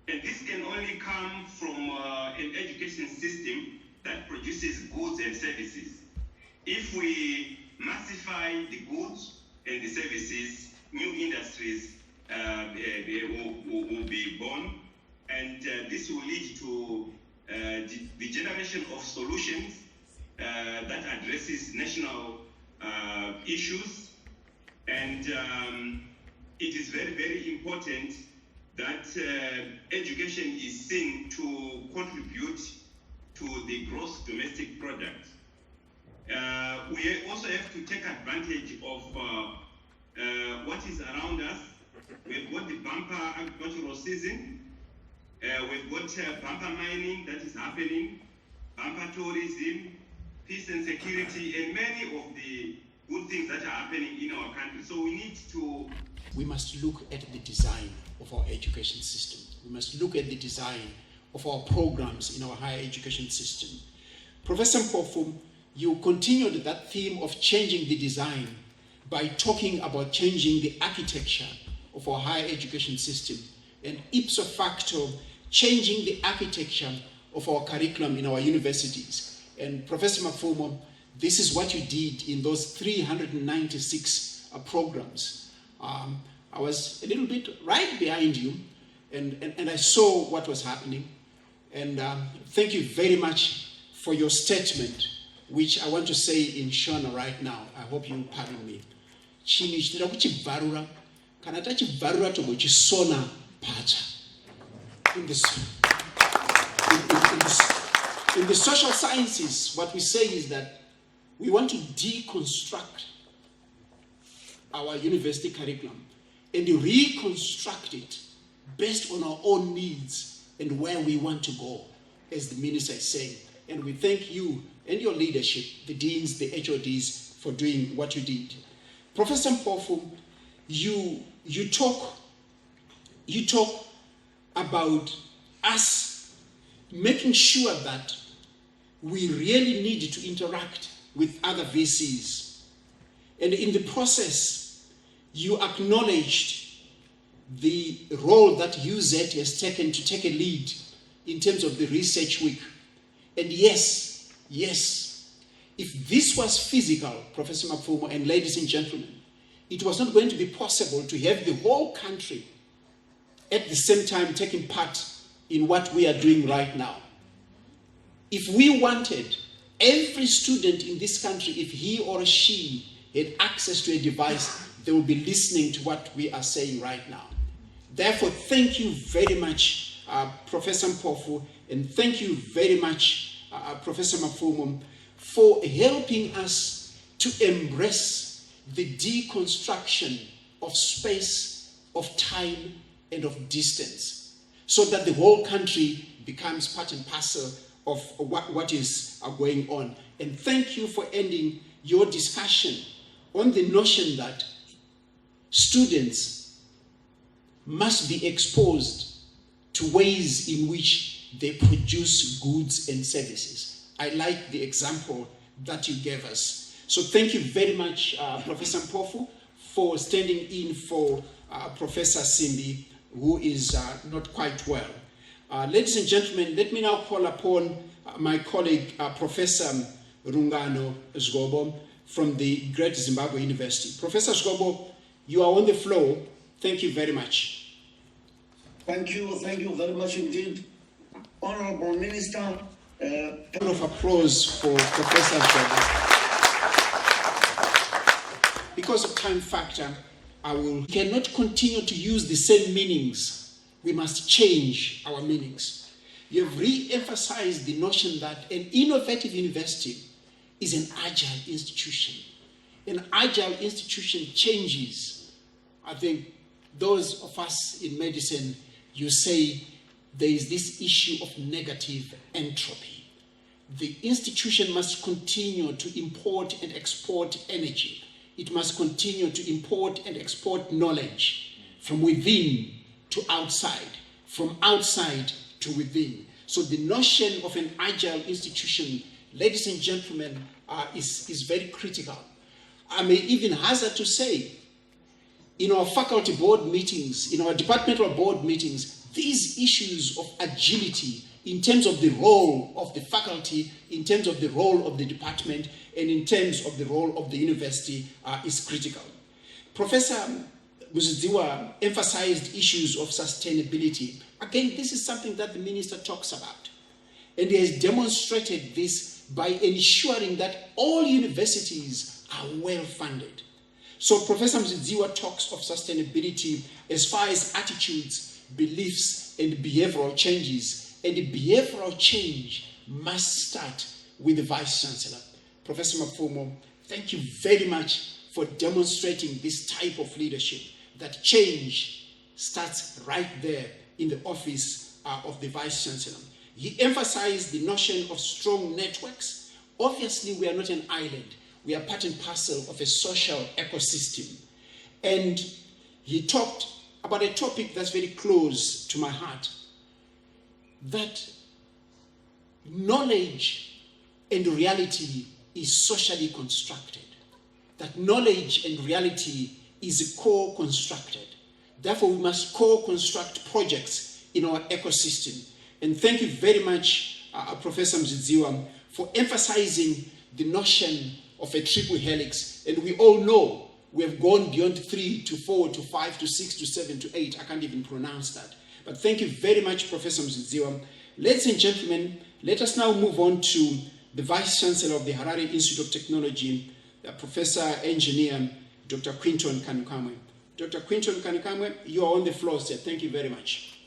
And this can only come from an education system that produces goods and services. If we massify the goods and the services, new industries will be born, and this will lead to the generation of solutions that addresses national issues, and it is very, very important that education is seen to contribute to the gross domestic product. We also have to take advantage of what is around us. We've got the bumper agricultural season, we've got bumper mining that is happening, bumper tourism, peace and security, and many of the good things that are happening in our country. So we must look at the design of our education system. We must look at the design of our programs in our higher education system. Professor Mpofu, you continued that theme of changing the design by talking about changing the architecture of our higher education system, and ipso facto changing the architecture of our curriculum in our universities. And Professor Mpofu, this is what you did in those 396 programs. I was a little bit right behind you, and I saw what was happening. And thank you very much for your statement, which I want to say in Shona right now. I hope you pardon me. Chini chitira kuchibvarura kana tachibvarura togochisona pacha. In the social sciences, what we say is that we want to deconstruct our university curriculum and reconstruct it based on our own needs and where we want to go, as the minister is saying. And we thank you and your leadership, the deans, the HODs, for doing what you did. Professor Mpofu, you talk about us making sure that we really need to interact with other VCs. And in the process, you acknowledged the role that UZ has taken to take a lead in terms of the research week. And yes, if this was physical, Professor Mpofu and ladies and gentlemen, it was not going to be possible to have the whole country at the same time taking part in what we are doing right now. If we wanted every student in this country, if he or she had access to a device, they will be listening to what we are saying right now. Therefore, thank you very much, Professor Mpofu, and thank you very much, Professor Mafumum, for helping us to embrace the deconstruction of space, of time, and of distance, so that the whole country becomes part and parcel of what is going on. And thank you for ending your discussion on the notion that students must be exposed to ways in which they produce goods and services. I like the example that you gave us. So thank you very much, Professor Mpofu, for standing in for Professor Simbi, who is not quite well. Ladies and gentlemen, let me now call upon my colleague, Professor Rungano Zgobo from the Great Zimbabwe University. Professor Zgobo, you are on the floor. Thank you very much. Thank you very much indeed. Honorable Minister. A round of applause for Professor Zgobo. Because of time factor, we cannot continue to use the same meanings. We must change our meanings. You have re-emphasized the notion that an innovative university is an agile institution. An agile institution changes. I think those of us in medicine, you say there is this issue of negative entropy. The institution must continue to import and export energy. It must continue to import and export knowledge from within to outside, from outside to within. So the notion of an agile institution, ladies and gentlemen, is very critical. I may even hazard to say, in our faculty board meetings, in our departmental board meetings, these issues of agility in terms of the role of the faculty, in terms of the role of the department, and in terms of the role of the university is critical. Professor Muzidziwa emphasized issues of sustainability. Again, this is something that the minister talks about. And he has demonstrated this by ensuring that all universities are well funded. So Professor Muzidziwa talks of sustainability as far as attitudes, beliefs, and behavioral changes. And the behavioral change must start with the Vice Chancellor. Professor Mapfumo, thank you very much for demonstrating this type of leadership, that change starts right there in the office of the Vice Chancellor. He emphasized the notion of strong networks. Obviously, we are not an island. We are part and parcel of a social ecosystem. And he talked about a topic that's very close to my heart, that knowledge and reality is socially constructed. That knowledge and reality is co-constructed. Therefore, we must co-construct projects in our ecosystem. And thank you very much, Professor Muzidziwa, for emphasizing the notion of a triple helix. And we all know we have gone beyond 3 to 4 to 5 to 6 to 7 to 8. I can't even pronounce that. But thank you very much, Professor Muzidziwa. Ladies and gentlemen, let us now move on to the Vice Chancellor of the Harare Institute of Technology, Professor Engineer Dr. Quinton Kanukamwe. Dr. Quinton Kanukamwe, you are on the floor, sir. Thank you very much.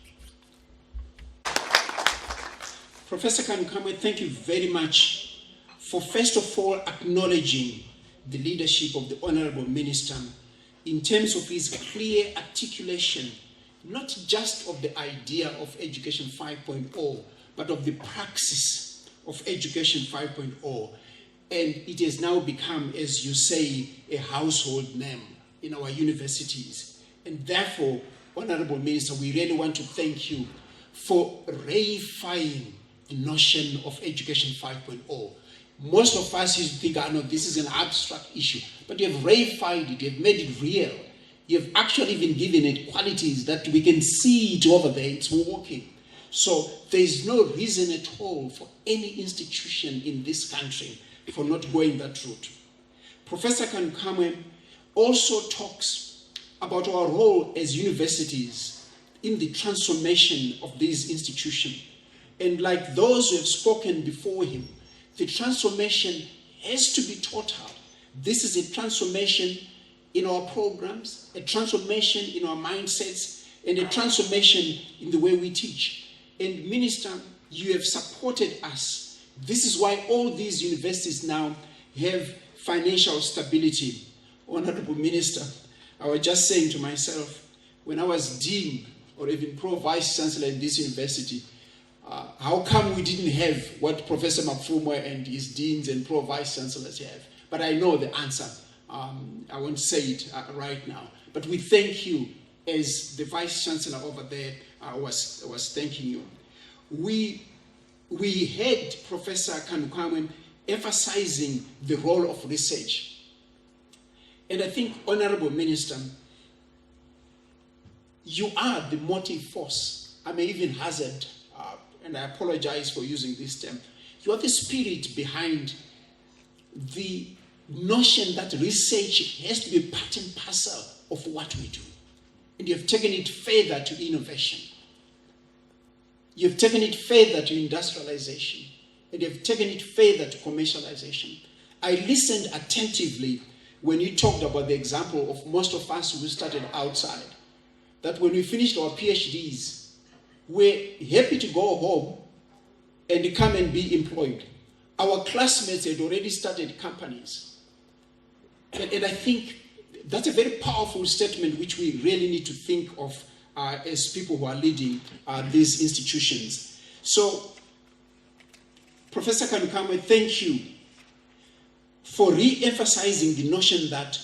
Professor Kanukamwe, thank you very much for first of all acknowledging the leadership of the Honorable Minister in terms of his clear articulation, not just of the idea of Education 5.0, but of the praxis of Education 5.0. And it has now become, as you say, a household name in our universities. And therefore, Honorable Minister, we really want to thank you for reifying the notion of Education 5.0. Most of us used to think, no, this is an abstract issue. But you have reified it, you have made it real. You have actually even given it qualities that we can see it over there, it's working. So there is no reason at all for any institution in this country for not going that route. Professor Kanukamwe also talks about our role as universities in the transformation of these institutions. And like those who have spoken before him, the transformation has to be total. This is a transformation in our programs, a transformation in our mindsets, and a transformation in the way we teach. And Minister, you have supported us. This is why all these universities now have financial stability. Honorable Minister, I was just saying to myself, when I was Dean or even Pro-Vice Chancellor in this university, how come we didn't have what Professor Mapfumo and his deans and Pro-Vice Chancellors have? But I know the answer. I won't say it right now. But we thank you, as the Vice Chancellor over there was thanking you. We had Professor Kanukamwe emphasizing the role of research. And I think, Honorable Minister, you are the motive force. I may even hazard, and I apologize for using this term, you are the spirit behind the notion that research has to be part and parcel of what we do. And you have taken it further to innovation. You have taken it further to industrialization. And you have taken it further to commercialization. I listened attentively when you talked about the example of most of us who started outside. That when we finished our PhDs, we're happy to go home and come and be employed. Our classmates had already started companies. And I think that's a very powerful statement which we really need to think of as people who are leading these institutions. So, Professor Kanukamwe, thank you for re-emphasizing the notion that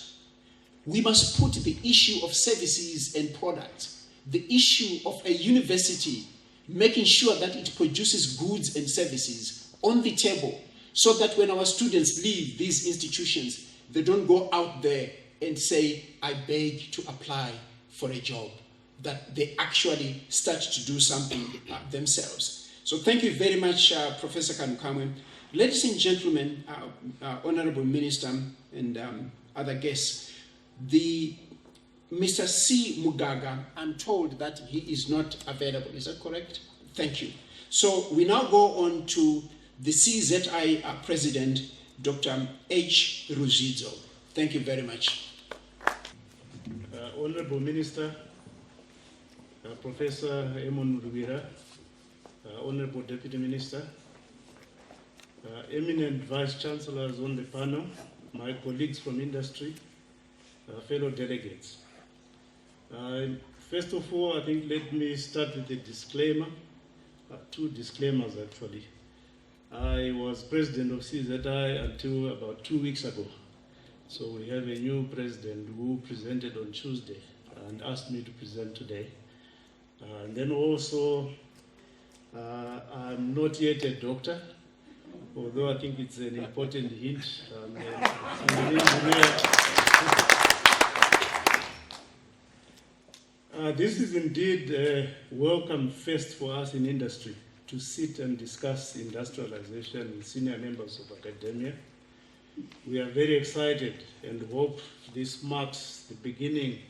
we must put the issue of services and products, the issue of a university making sure that it produces goods and services on the table, so that when our students leave these institutions, they don't go out there and say, I beg to apply for a job, that they actually start to do something themselves. So thank you very much, Professor Kanukamwe. Ladies and gentlemen, Honorable Minister and other guests, the Mr. C. Mugaga, I'm told that he is not available. Is that correct? Thank you. So we now go on to the CZI President, Dr. H. Ruzidzo. Thank you very much. Honorable Minister, Professor Emon Rubira, Honorable Deputy Minister, eminent Vice Chancellors on the panel, my colleagues from industry, fellow delegates. First of all, I think let me start with a disclaimer, two disclaimers actually. I was president of CZI until about 2 weeks ago. So we have a new president who presented on Tuesday and asked me to present today. And then also, I'm not yet a doctor, although I think it's an important hint. I'm an engineer. This is indeed a welcome first for us in industry to sit and discuss industrialization with senior members of academia. We are very excited and hope this marks the beginning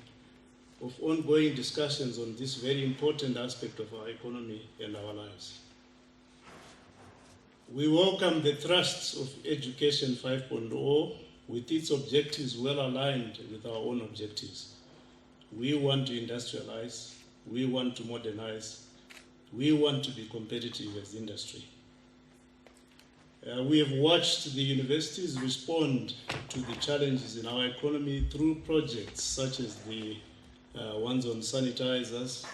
of ongoing discussions on this very important aspect of our economy and our lives. We welcome the thrusts of Education 5.0 with its objectives well aligned with our own objectives. We want to industrialize, we want to modernize, we want to be competitive as industry. We have watched the universities respond to the challenges in our economy through projects such as the ones on sanitizers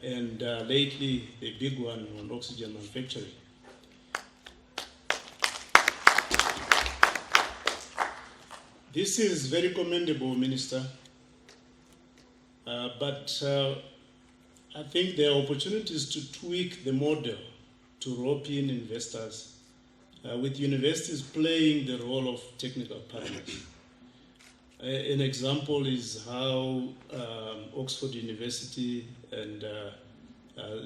and lately the big one on oxygen manufacturing. This is very commendable, Minister, but I think there are opportunities to tweak the model to rope in investors, with universities playing the role of technical partners. An example is how Oxford University and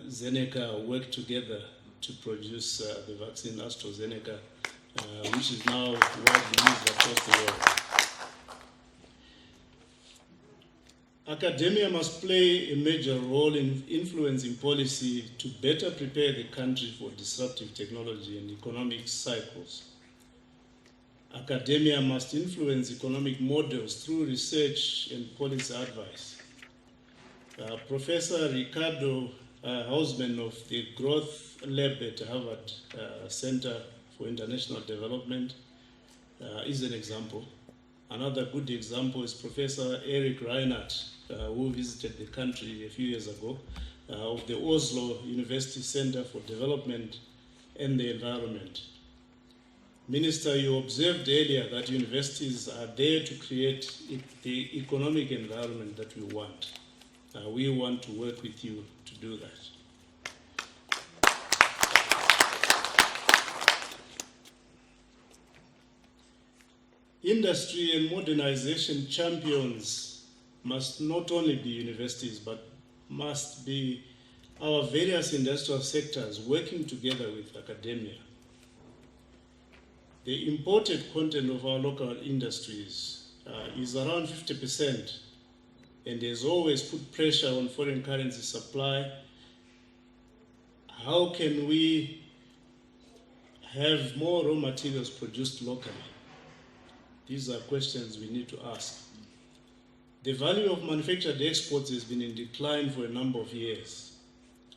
Zeneca work together to produce the vaccine AstraZeneca, which is now widely used across the world. Academia must play a major role in influencing policy to better prepare the country for disruptive technology and economic cycles. Academia must influence economic models through research and policy advice. Professor Ricardo Hausman of the Growth Lab at Harvard Center for International Development is an example. Another good example is Professor Eric Reinhardt, who visited the country a few years ago, of the Oslo University Center for Development and the Environment. Minister, you observed earlier that universities are there to create the economic environment that we want. We want to work with you to do that. Industry and modernization champions must not only be universities, but must be our various industrial sectors working together with academia. The imported content of our local industries is around 50% and has always put pressure on foreign currency supply. How can we have more raw materials produced locally? These are questions we need to ask. The value of manufactured exports has been in decline for a number of years.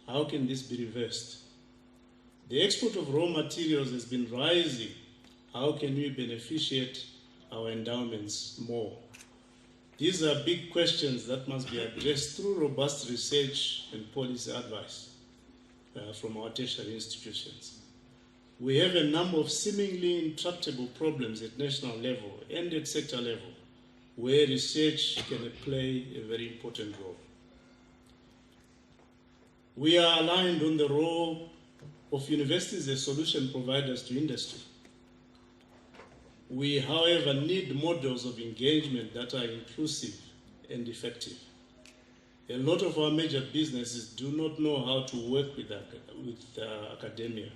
How can this be reversed? The export of raw materials has been rising. How can we beneficiate our endowments more? These are big questions that must be addressed through robust research and policy advice from our tertiary institutions. We have a number of seemingly intractable problems at national level and at sector level where research can play a very important role. We are aligned on the role of universities as solution providers to industry. We, however, need models of engagement that are inclusive and effective. A lot of our major businesses do not know how to work with academia.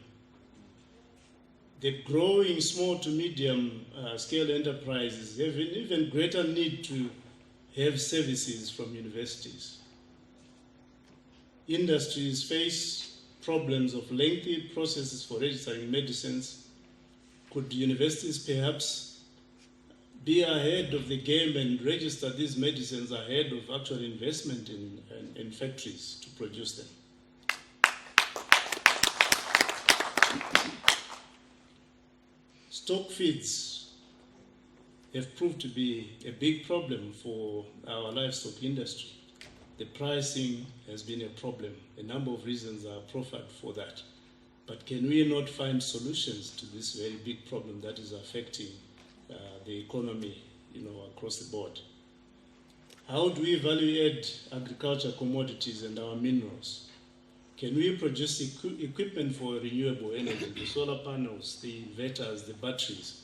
The growing small to medium scale enterprises have an even greater need to have services from universities. Industries face problems of lengthy processes for registering medicines. Could universities perhaps be ahead of the game and register these medicines ahead of actual investment in factories to produce them? Stock feeds have proved to be a big problem for our livestock industry. The pricing has been a problem. A number of reasons are proffered for that. But can we not find solutions to this very big problem that is affecting the economy, across the board? How do we value add agriculture commodities and our minerals? Can we produce equipment for renewable energy, the solar panels, the inverters, the batteries?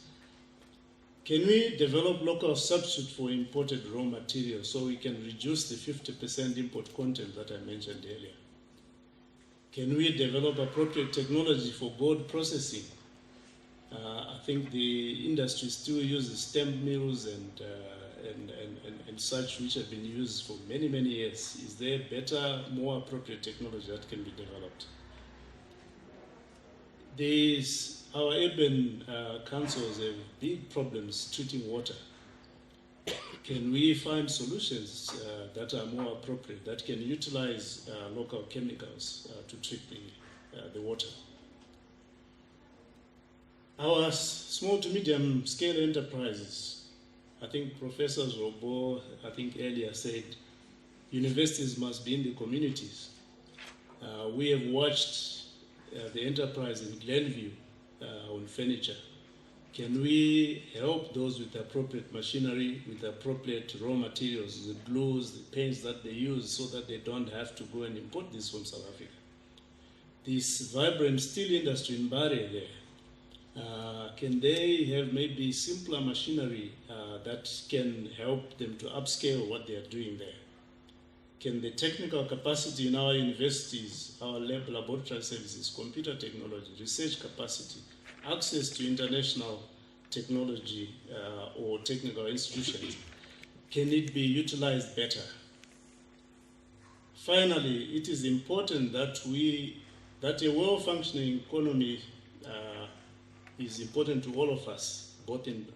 Can we develop local substitute for imported raw materials so we can reduce the 50% import content that I mentioned earlier? Can we develop appropriate technology for gold processing? I think the industry still uses stamp mills and such, which have been used for many, many years. Is there better, more appropriate technology that can be developed? Our urban councils have big problems treating water. Can we find solutions that are more appropriate, that can utilize local chemicals to treat the water? Our small to medium scale enterprises, I think Professor Zobo, earlier said, universities must be in the communities. We have watched the enterprise in Glenview on furniture. Can we help those with appropriate machinery, with appropriate raw materials, the glues, the paints that they use, so that they don't have to go and import this from South Africa? This vibrant steel industry in Bari there, can they have maybe simpler machinery that can help them to upscale what they are doing there? Can the technical capacity in our universities, our laboratory services, computer technology, research capacity, access to international technology or technical institutions, can it be utilized better? Finally, it is important that a well-functioning economy is important to all of us, both in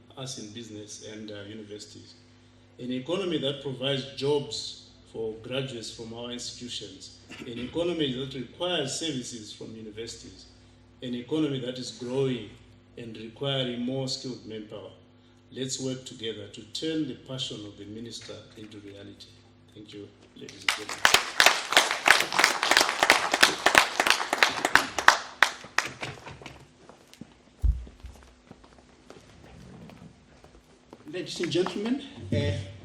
business and universities. An economy that provides jobs for graduates from our institutions, an economy that requires services from universities, an economy that is growing and requiring more skilled manpower. Let's work together to turn the passion of the minister into reality. Thank you, ladies and gentlemen. Ladies and gentlemen,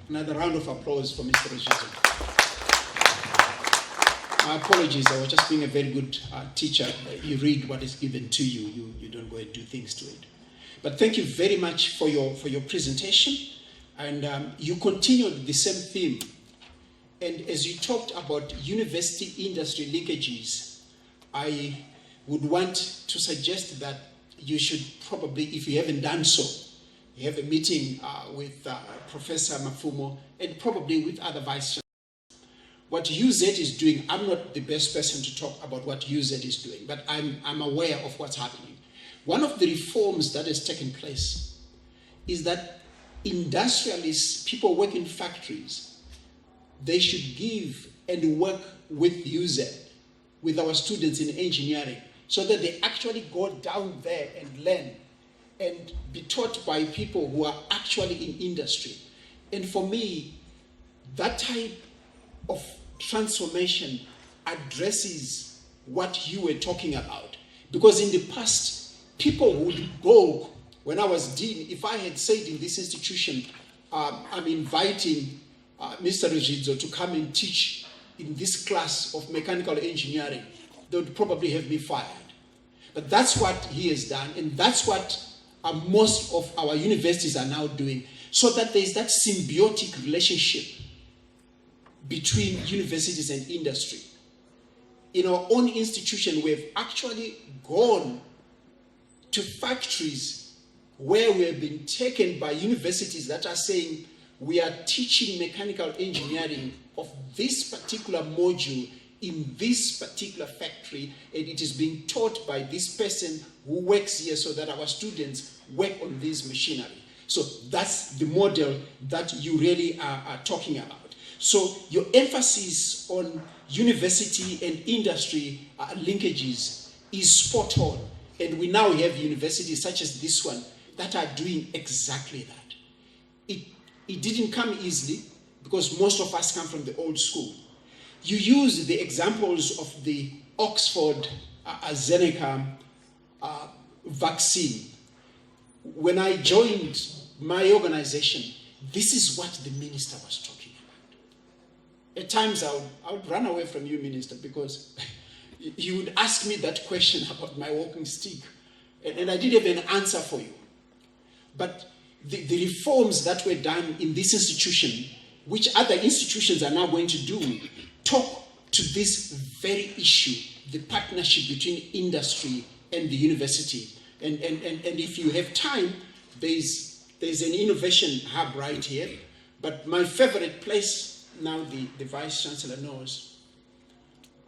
another round of applause for Mr. Roshizo. My apologies, I was just being a very good teacher. You read what is given to you, you don't go and do things to it. But thank you very much for your presentation, and you continued the same theme. And as you talked about university industry linkages, I would want to suggest that you should probably, if you haven't done so, you have a meeting with Professor Mafumo and probably with other vice chancellors. What UZ is doing, I'm not the best person to talk about what UZ is doing, but I'm aware of what's happening. One of the reforms that has taken place is that industrialists, people work in factories, they should give and work with UZ, with our students in engineering, so that they actually go down there and learn and be taught by people who are actually in industry. And for me, that type of transformation addresses what you were talking about. Because in the past, people would go, when I was dean, if I had said in this institution, I'm inviting Mr. Rujidzo to come and teach in this class of mechanical engineering, they would probably have me fired. But that's what he has done, and that's what most of our universities are now doing, so that there is that symbiotic relationship between universities and industry. In our own institution, we have actually gone to factories where we have been taken by universities that are saying, we are teaching mechanical engineering of this particular module in this particular factory, and it is being taught by this person who works here so that our students work on this machinery. So that's the model that you really are talking about. So your emphasis on university and industry linkages is spot on. And we now have universities such as this one that are doing exactly that. It didn't come easily because most of us come from the old school. You use the examples of the Oxford AstraZeneca vaccine. When I joined my organization, this is what the minister was talking about. At times I would run away from you, minister, because you would ask me that question about my walking stick, and I didn't have an answer for you. But the reforms that were done in this institution, which other institutions are now going to do, talk to this very issue, the partnership between industry and the university. And if you have time, there's an innovation hub right here. But my favorite place, now the Vice Chancellor knows,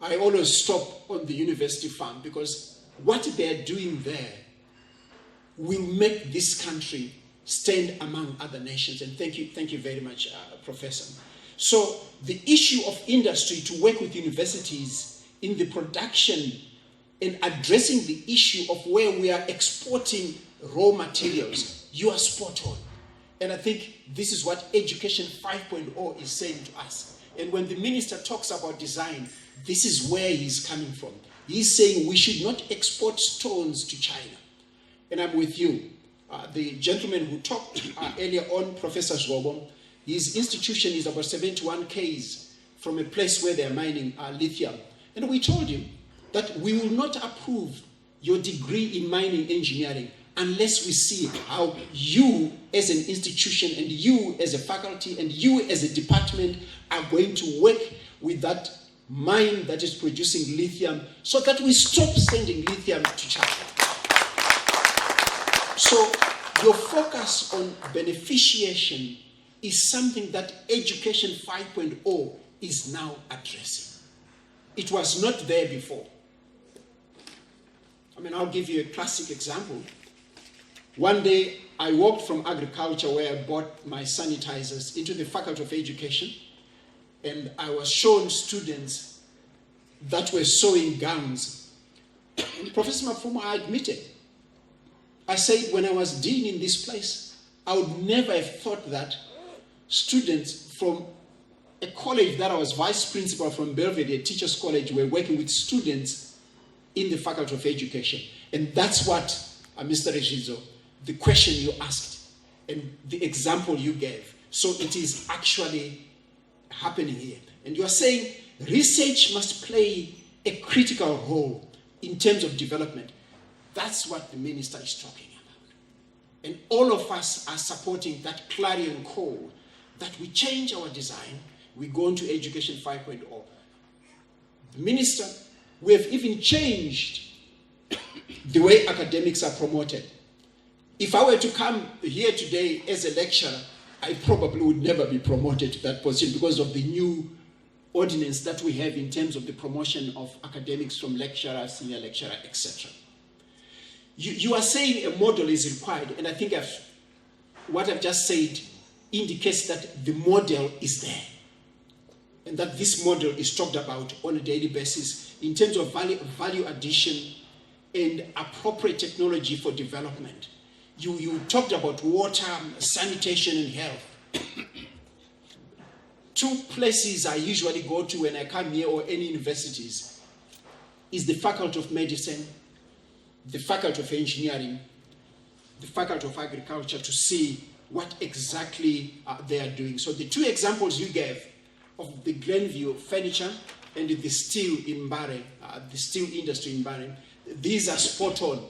I always stop on the university farm because what they're doing there will make this country stand among other nations. And thank you very much, Professor. So the issue of industry to work with universities in the production and addressing the issue of where we are exporting raw materials, you are spot on. And I think this is what Education 5.0 is saying to us. And when the minister talks about design, this is where he's coming from. He's saying we should not export stones to China. And I'm with you. The gentleman who talked earlier on, Professor Zwobo, his institution is about 71 k's from a place where they're mining lithium. And we told him that we will not approve your degree in mining engineering unless we see how you as an institution and you as a faculty and you as a department are going to work with that mine that is producing lithium so that we stop sending lithium to China. So your focus on beneficiation is something that Education 5.0 is now addressing. It was not there before. I mean, I'll give you a classic example. One day, I walked from agriculture, where I bought my sanitizers, into the Faculty of Education, and I was shown students that were sewing gowns. And Professor Mafumo, I admitted, I said, when I was dean in this place, I would never have thought that students from a college that I was vice principal from Belvedere Teachers College were working with students in the Faculty of Education. And that's what, Mr. Regizo, the question you asked and the example you gave. So it is actually happening here. And you are saying research must play a critical role in terms of development. That's what the minister is talking about. And all of us are supporting that clarion call that we change our design, we go into Education 5.0. The minister, we have even changed the way academics are promoted. If I were to come here today as a lecturer, I probably would never be promoted to that position because of the new ordinance that we have in terms of the promotion of academics from lecturer, senior lecturer, etc. You are saying a model is required, and I think what I've just said indicates that the model is there, and that this model is talked about on a daily basis in terms of value addition and appropriate technology for development. You talked about water, sanitation, and health. Two places I usually go to when I come here or any universities is the Faculty of Medicine, the Faculty of Engineering, the Faculty of Agriculture, to see what exactly they are doing. So the two examples you gave of the Glenview furniture and the steel in Mbare, the steel industry in Mbare, these are spot on.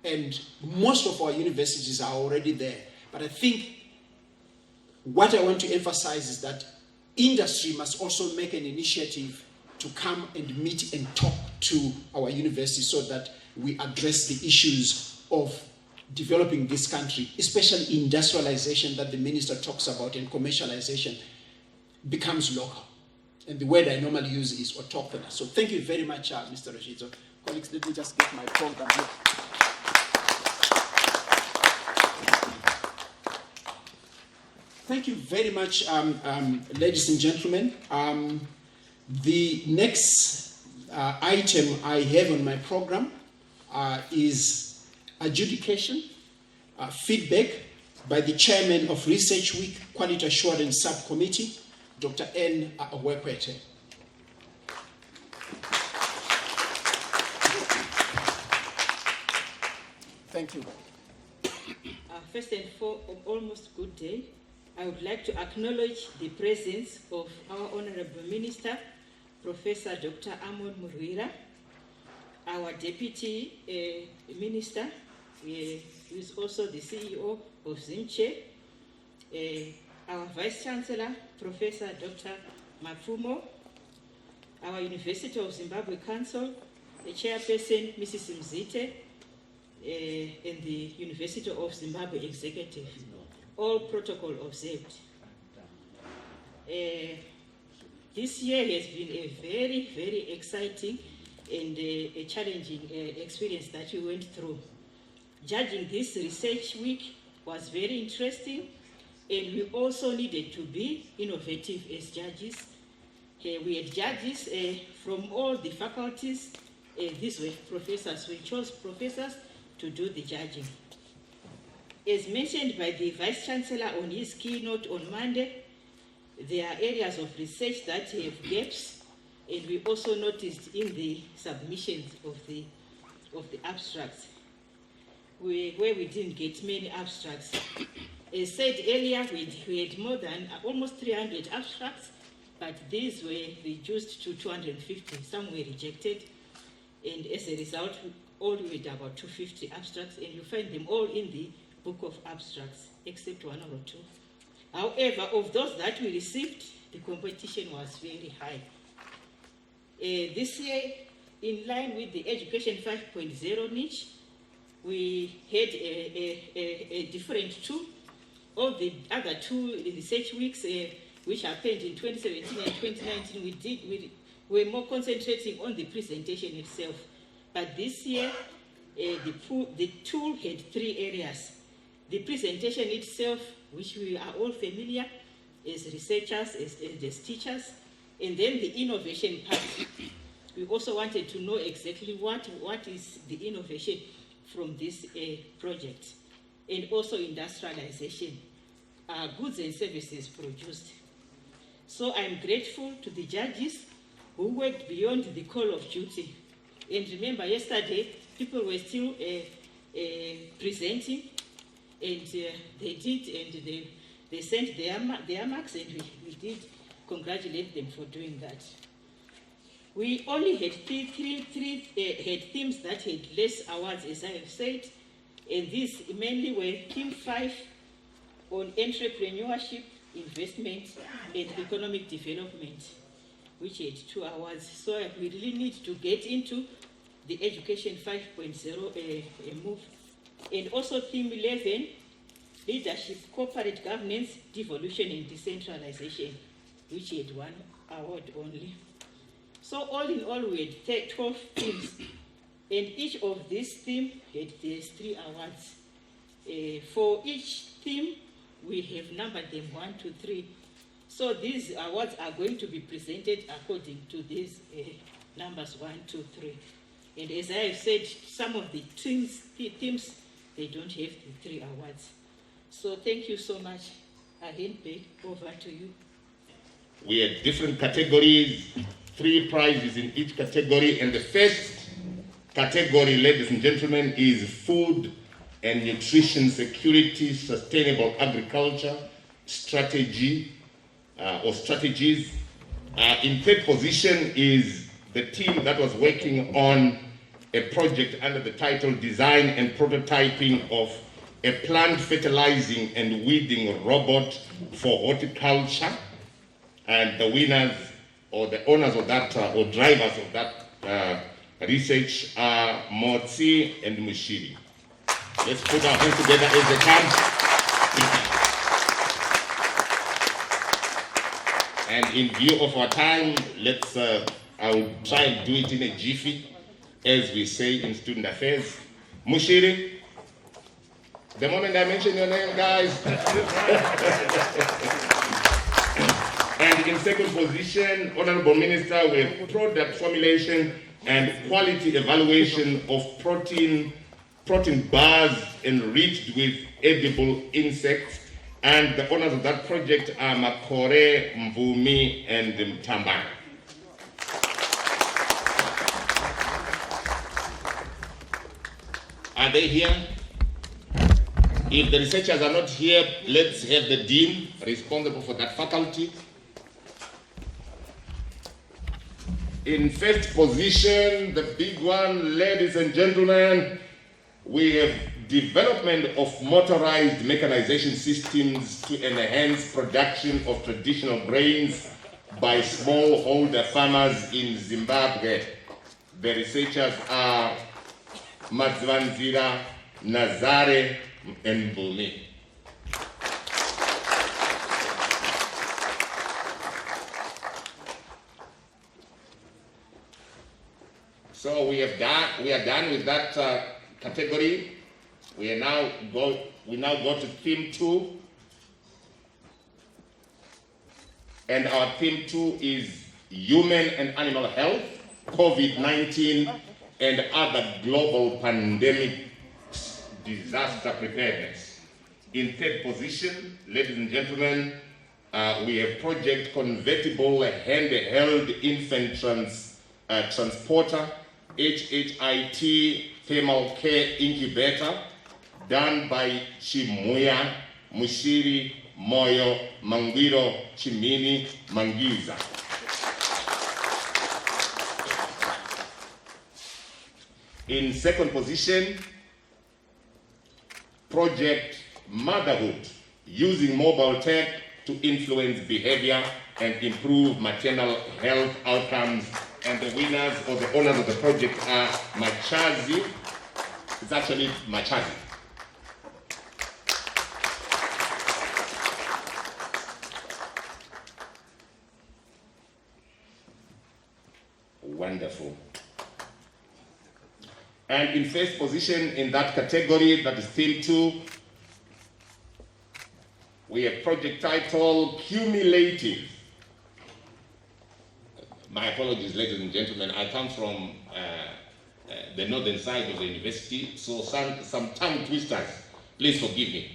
And most of our universities are already there. But I think what I want to emphasize is that industry must also make an initiative to come and meet and talk to our universities so that we address the issues of developing this country, especially industrialization that the minister talks about and commercialization, becomes local. And the word I normally use is autochthonous. So thank you very much, Mr. Rashid. So, colleagues, let me just get my program here. Thank you very much, ladies and gentlemen. The next item I have on my program is adjudication, feedback by the chairman of Research Week Quality Assurance Subcommittee, Dr. N. Wekwete. Thank you. First and foremost, good day. I would like to acknowledge the presence of our Honorable Minister, Professor Dr. Amon Murwira, our Deputy Minister, who is also the CEO of ZIMCHE, our Vice Chancellor, Professor Dr. Mafumo, our University of Zimbabwe Council, the Chairperson, Mrs. Mzite, and the University of Zimbabwe Executive. All protocol observed. This year has been a very, very exciting and a challenging experience that we went through. Judging this research week was very interesting, and we also needed to be innovative as judges. We had judges from all the faculties. These were professors. We chose professors to do the judging. As mentioned by the Vice Chancellor on his keynote on Monday, there are areas of research that have gaps, and we also noticed in the submissions of the abstracts, where we didn't get many abstracts. As said earlier, we had more than almost 300 abstracts, but these were reduced to 250. Some were rejected, and as a result, all we had about 250 abstracts, and you find them all in the book of abstracts, except one or two. However, of those that we received, the competition was very high. This year, in line with the Education 5.0 niche, we had a different two. All the other two research weeks, which happened in 2017 and 2019, we were more concentrating on the presentation itself. But this year, the tool had three areas. The presentation itself, which we are all familiar as researchers, as teachers, and then the innovation part. We also wanted to know exactly what is the innovation from this project, and also industrialization, goods and services produced. So I'm grateful to the judges who worked beyond the call of duty. And remember, yesterday, people were still presenting, and they did, and they sent their marks, and we did congratulate them for doing that. We only had three themes that had less awards, as I have said, and these mainly were Theme 5 on entrepreneurship, investment, and economic development, which had 2 awards. So we really need to get into the Education 5.0 move. And also Theme 11, leadership, corporate governance, devolution, and decentralization, which had 1 award only. So all in all, we had 12 themes, and each of these themes had 3 awards. For each theme, we have numbered them 1 to 3. So these awards are going to be presented according to these numbers 1, 2, 3. And as I have said, some of the themes, they don't have the 3 awards. So thank you so much. I hand back over to you. We had different categories, 3 prizes in each category, and the first category, ladies and gentlemen, is food and nutrition security, sustainable agriculture, strategy or strategies. In 3rd position is the team that was working on a project under the title Design and Prototyping of a Plant Fertilizing and Weeding Robot for Horticulture. And the winners or the owners of that or drivers of that research are Motsi and Mushiri. Let's put our hands together as they come. And in view of our time, I'll try and do it in a jiffy, as we say in student affairs. Mushiri, the moment I mention your name, guys. And in second position, Honorable Minister, we have product formulation and quality evaluation of protein bars enriched with edible insects. And the owners of that project are Makore, Mvumi, and Mtambana. Are they here? If the researchers are not here, let's have the dean responsible for that faculty. In first position, the big one, ladies and gentlemen, we have development of motorized mechanization systems to enhance production of traditional grains by smallholder farmers in Zimbabwe. The researchers are Madzivanzira, Nazare, and Bumi. So we are done with that category. We now go to theme 2. And our theme 2 is human and animal health, COVID-19, and other global pandemic disaster preparedness. In third position, ladies and gentlemen, we have project convertible handheld infant transporter, HHIT thermal care incubator, done by Chimuya, Mushiri, Moyo, Mangwiro, Chimini, Mangiza. In second position, project motherhood, using mobile tech to influence behavior and improve maternal health outcomes. And the winners or the owners of the project are Machazi. It's actually Machazi. Wonderful. And in first position in that category, that is theme 2, we have project title Cumulative. My apologies, ladies and gentlemen. I come from the northern side of the university, so some tongue twisters. Please forgive me.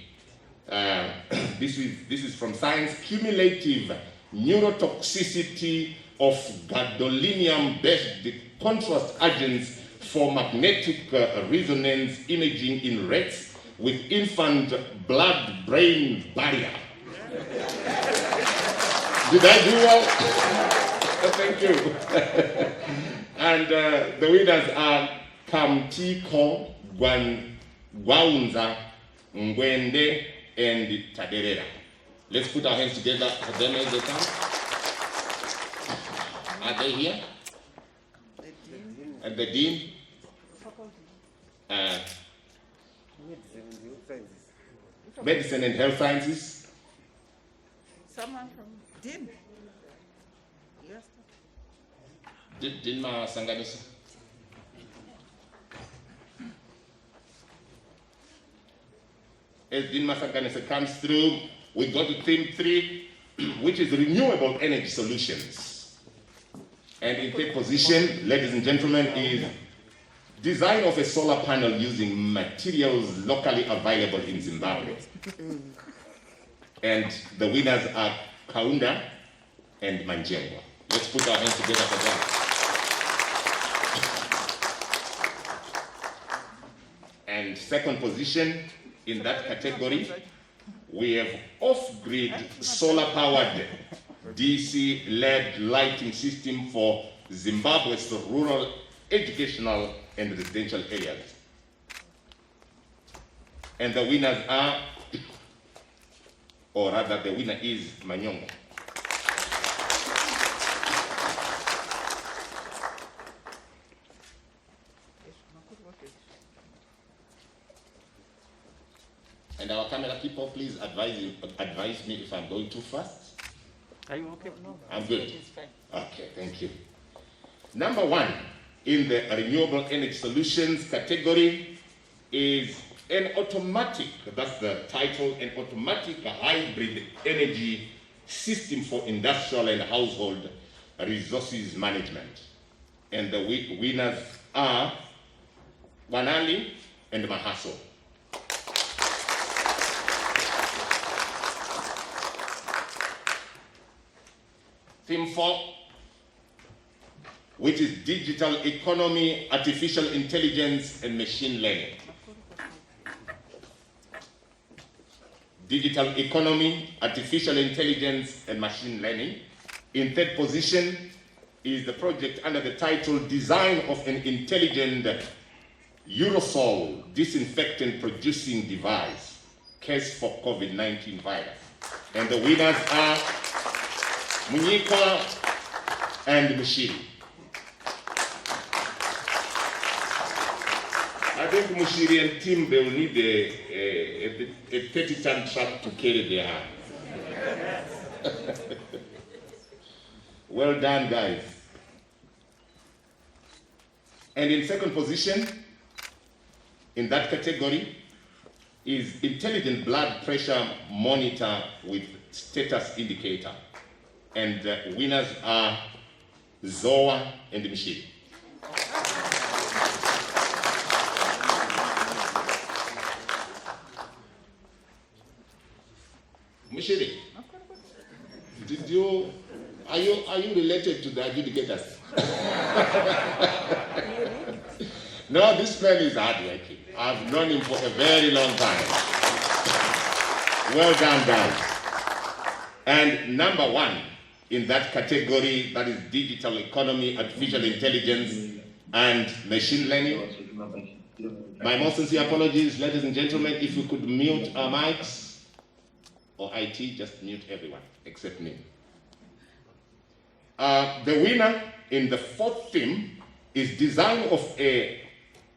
This is from science. Cumulative neurotoxicity of gadolinium-based contrast agents for magnetic resonance imaging in rats with infant blood-brain barrier. Did I do well? Thank you. And the winners are Kamtiko, Gwaunza, Ngwende, and Taderera. Let's put our hands together for them as they come. Are they here? And the dean? Medicine and health sciences. Someone from DIN. Yes. Din Sanganisa. As Dinma Sanganisa comes through, we go to theme 3, which is renewable energy solutions. And in third position, ladies and gentlemen, is design of a solar panel using materials locally available in Zimbabwe. And the winners are Kaunda and Manjengwa. Let's put our hands together for that. And second position in that category, we have off-grid solar-powered DC LED lighting system for Zimbabwe's rural, educational, and residential areas. And the winners are, or rather the winner is Manyongo. 4, please advise me if I'm going too fast. Are you okay? No. I'm good. It's fine. Okay, thank you. Number 1 in the renewable energy solutions category is an automatic, that's the title, an automatic hybrid energy system for industrial and household resources management. And the winners are Wanali and Mahaso. Theme 4, which is digital economy, artificial intelligence, and machine learning. Digital economy, artificial intelligence, and machine learning. In third position is the project under the title Design of an Intelligent Aerosol Disinfectant Producing Device, Case for COVID-19 virus. And the winners are Munyika and Mushiri. I think Mushiri and Tim, they will need a 30-ton truck to carry their hand. Well done, guys. And in second position, in that category, is intelligent blood pressure monitor with status indicator. And the winners are Zoa and Michelle. Michelle, are you related to the adjudicators? No, this man is hardworking. I've known him for a very long time. Well done, guys. And number 1 in that category, that is digital economy, artificial intelligence, and machine learning. My most sincere apologies, ladies and gentlemen, if you could mute our mics, or IT, just mute everyone, except me. The winner in the 4th theme is design of a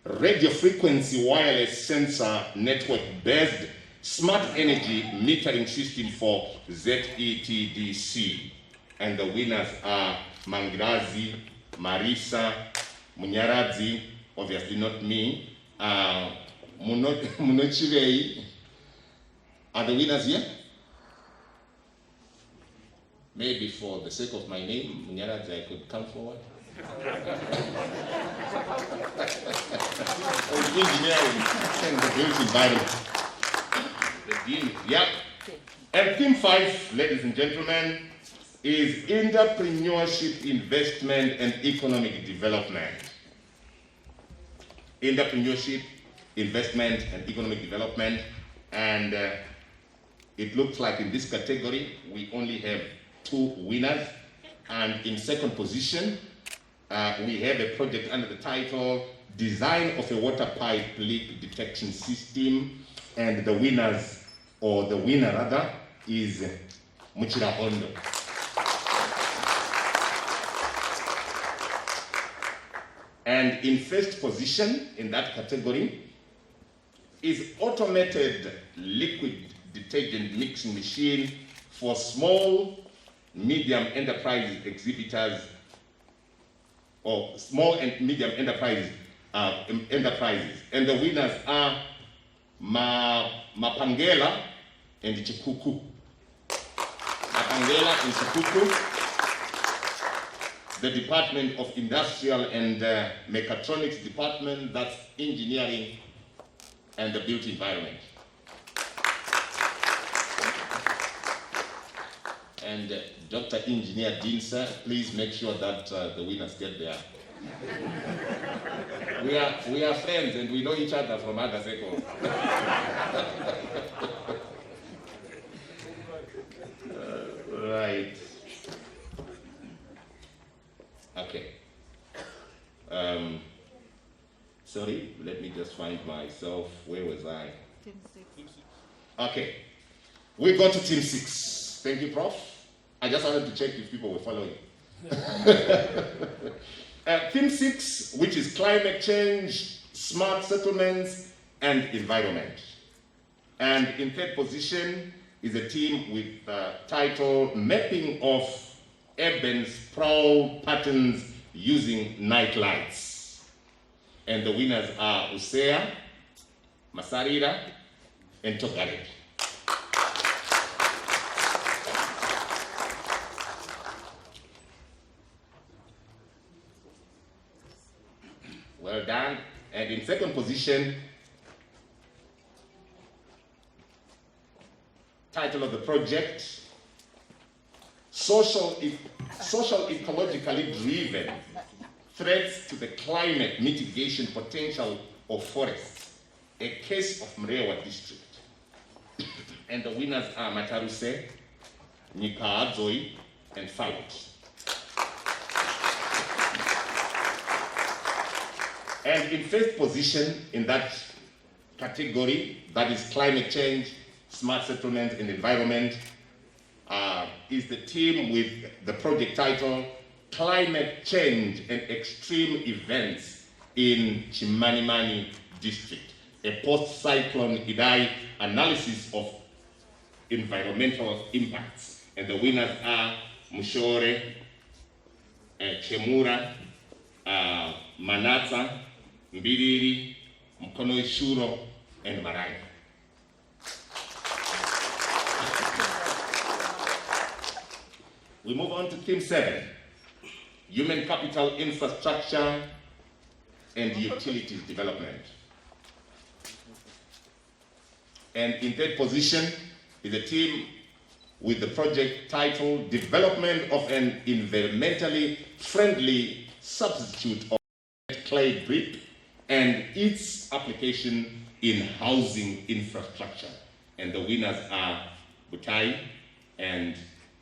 radio frequency wireless sensor network-based smart energy metering system for ZETDC. And the winners are Mangrazi, Marisa, Munyaradzi, obviously not me, Munochirei. Are the winners here? Maybe for the sake of my name, Munyaradzi, I could come forward. Engineering and the built environment. The dean, yeah. And theme 5, ladies and gentlemen, is entrepreneurship, investment, and economic development. Entrepreneurship, investment, and economic development. And it looks like in this category, we only have 2 winners. And in second position, we have a project under the title Design of a Water Pipe Leak Detection System. And the winners, or the winner rather, is Muchira Hondo. And in first position in that category is automated liquid detergent mixing machine for small, medium enterprise exhibitors, or small and medium enterprises. And the winners are Mapangela and Chikuku. Mapangela and Chikuku. The Department of Industrial and Mechatronics Department, that's engineering and the built environment. And Dr. Engineer Dinsa, please make sure that the winners get there. We are friends and we know each other from other circles. Right. Okay. Sorry, let me just find myself. Where was I? Team 6. Okay. We go to Team 6. Thank you, Prof. I just wanted to check if people were following. Team 6, which is climate change, smart settlements, and environment. And in third position is a team with the title Mapping of Urban Sprawl Patterns Using Night Lights. And the winners are Usea, Masarira, and Togarev. Well done. And in second position, title of the project, Social Ecologically Driven Threats to the Climate Mitigation Potential of Forests, a case of Mrewa District. And the winners are Mataruse, Nyikaadzoi, and Falot. And in first position in that category, that is climate change, smart settlement, and environment, is the team with the project title, Climate Change and Extreme Events in Chimanimani District, a post-cyclone Idai analysis of environmental impacts. And the winners are Mushore, Chemura, Manata, Mbiriri, Mkono Ishuro, and Marai. We move on to theme 7, human capital, infrastructure, and utilities development. And in third position is a team with the project title, Development of an Environmentally Friendly Substitute of clay brick and its application in housing infrastructure. And the winners are Butai and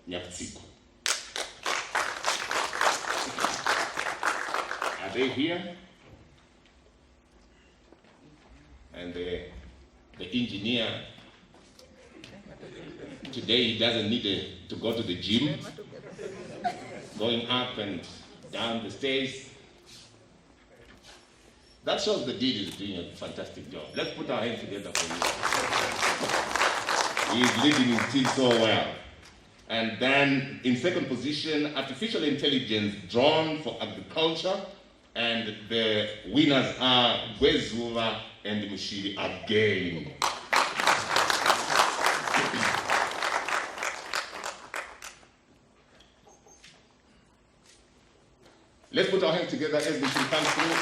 Nyaptsiko. Are they here? And the engineer, today he doesn't need to go to the gym, going up and down the stairs. That shows the dean is doing a fantastic job. Let's put our hands together for you. He's leading his team so well. And then in second position, artificial intelligence, drone for agriculture. And the winners are Gwezuva and Mushiri again. Let's put our hands together as the team comes through.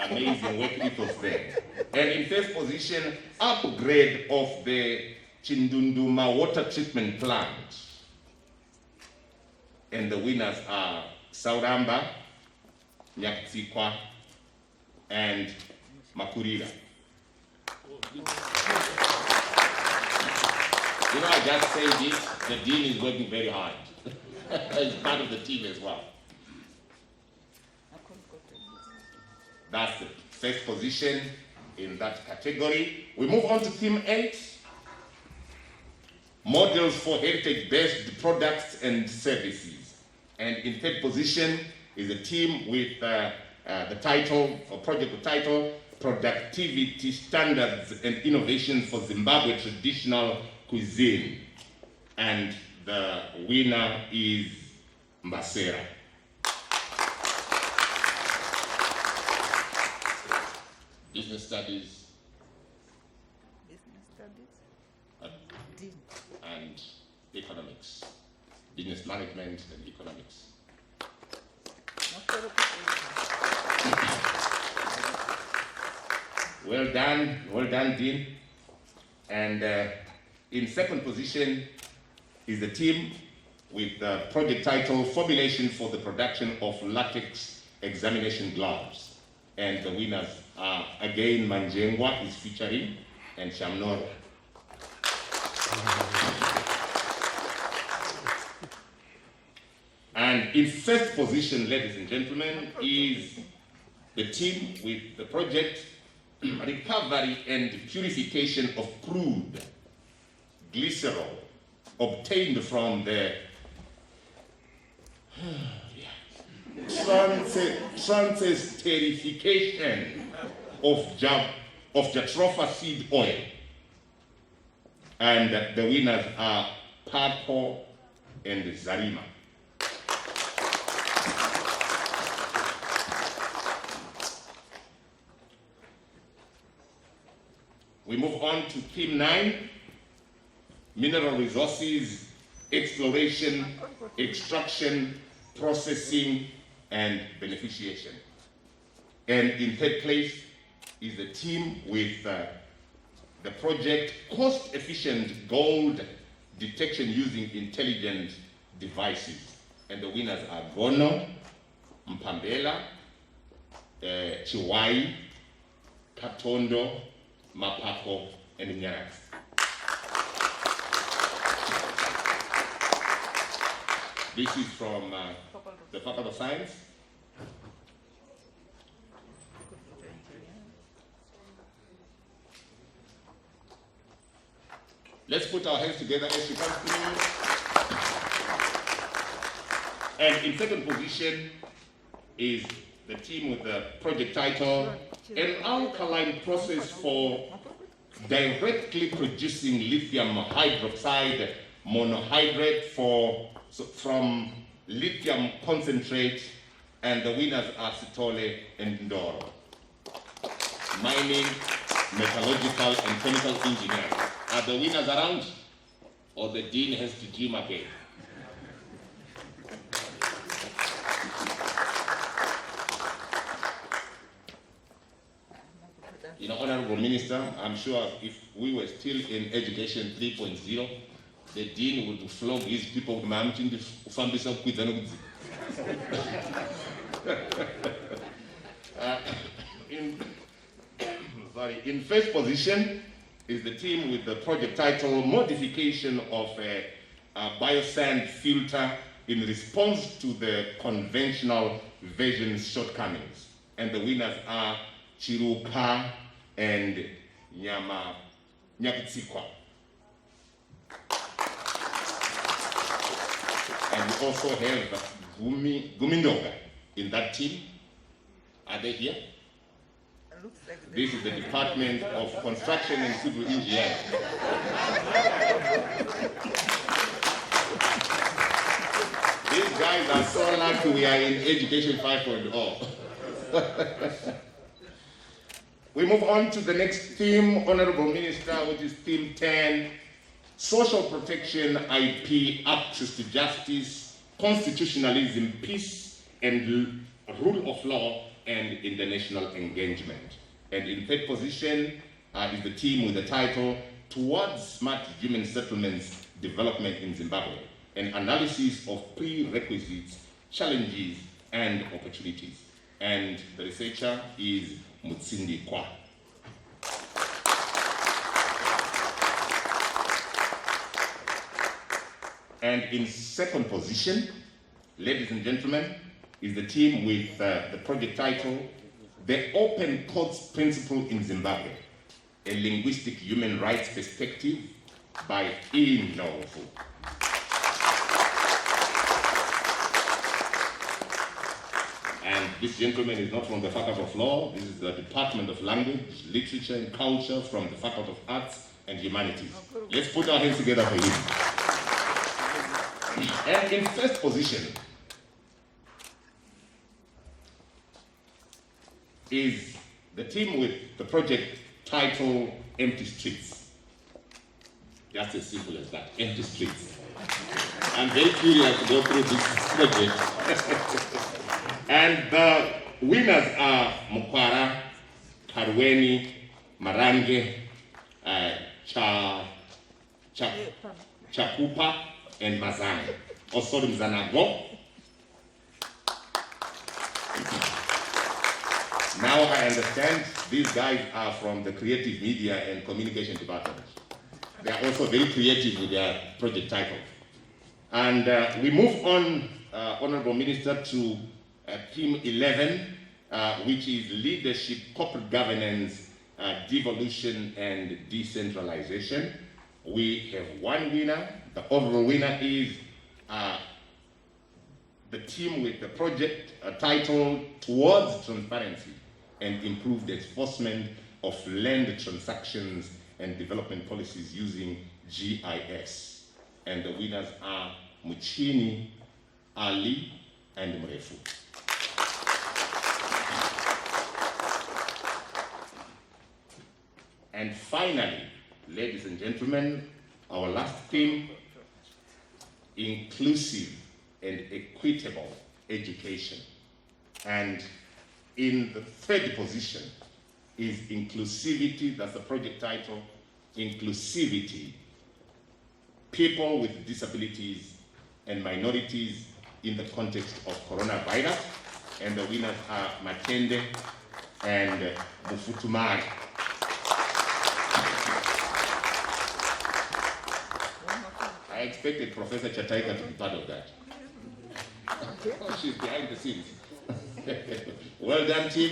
Amazing work ethos there. And in first position, upgrade of the Chindunduma water treatment plant. And the winners are Sauramba, Nyaptsikwa, and Makurira. You know, I just said this, the dean is working very hard. He's part of the team as well. That's the first position in that category. We move on to theme 8, models for heritage-based products and services. And in third position is a team with the title, or project title, Productivity Standards and Innovations for Zimbabwe Traditional Cuisine. And the winner is Mbasera. Business studies. And economics. Business management and economics. Well done, Dean. And in second position is the team with the project title, Formulation for the Production of Latex Examination Gloves. And the winners are, again, Manjengwa is featuring, and Shamnoro. And in first position, ladies and gentlemen, is the team with the project Recovery and Purification of Crude Glycerol obtained from the transesterification of jatropha seed oil. And the winners are Papo and Zarima. We move on to theme 9, mineral resources, exploration, extraction, processing, and beneficiation. And in third place is the team with the project cost-efficient gold detection using intelligent devices. And the winners are Gono, Mpambela, Chiwai, Katondo, Mapako, and Nyaras. This is from the Faculty of Science. Let's put our hands together as she comes through. And in second position is the team with the project title, An Alkaline Process for Directly Producing Lithium Hydroxide Monohydrate from lithium concentrate, and the winners are Sitole and Ndoro. Mining, metallurgical, and chemical engineering. Are the winners around? Or the dean has to dream again? You know, Honorable Minister, I'm sure if we were still in Education 3.0, the dean would flog his people. In first position is the team with the project title, Modification of a Biosand Filter in Response to the Conventional Version's Shortcomings. And the winners are Chiruka and Nyakitsikwa. And we also have Gumindoga in that team. Are they here? This is the Department of Construction and Civil Engineering. These guys are so lucky we are in Education 5.0. We move on to the next theme, Honorable Minister, which is theme 10, social protection, IP, access to justice, constitutionalism, peace, and rule of law, and international engagement. And in third position is the team with the title, Towards Smart Human Settlements Development in Zimbabwe, an analysis of prerequisites, challenges, and opportunities. And the researcher is Mutsindi Kwa. And in second position, ladies and gentlemen, is the team with the project title, The Open Courts Principle in Zimbabwe, a Linguistic Human Rights Perspective by Inovu. And this gentleman is not from the Faculty of Law. This is the Department of Language, Literature, and Culture from the Faculty of Arts and Humanities. Let's put our hands together for him. And in first position is the team with the project title, Empty Streets. Just as simple as that, Empty Streets. I'm very curious to go through this project. And the winners are Mukwara, Karweni, Marange, Chakupa, and Mazane. Also Mzanago. Now I understand these guys are from the Creative Media and Communication Department. They are also very creative with their project titles. And we move on, Honorable Minister, to theme 11, which is leadership, corporate governance, devolution, and decentralization. We have one winner. The overall winner is the team with the project titled Towards Transparency and Improved Enforcement of Land Transactions and Development Policies using GIS. And the winners are Muchini, Ali, and Mrefu. And finally, ladies and gentlemen, our last theme, inclusive and equitable education. And in the third position is inclusivity, that's the project title, inclusivity, people with disabilities and minorities in the context of coronavirus. And the winners are Matende and Mufutumari. I expected Professor Chataika to be part of that. Oh, she's behind the scenes. Well done, team.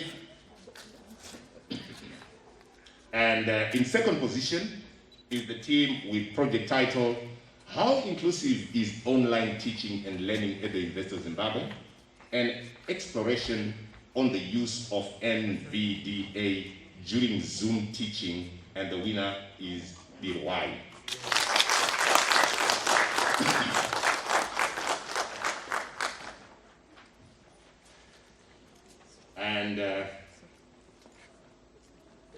And in second position is the team with project title, How Inclusive is Online Teaching and Learning at the University of Zimbabwe? An exploration on the use of NVDA during Zoom teaching, and the winner is Birwai. And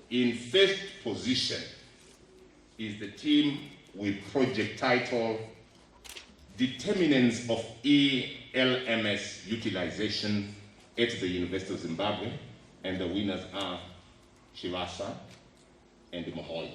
in first position is the team with project title Determinants of ELMS Utilization at the University of Zimbabwe, and the winners are Shivasa and Mohoy.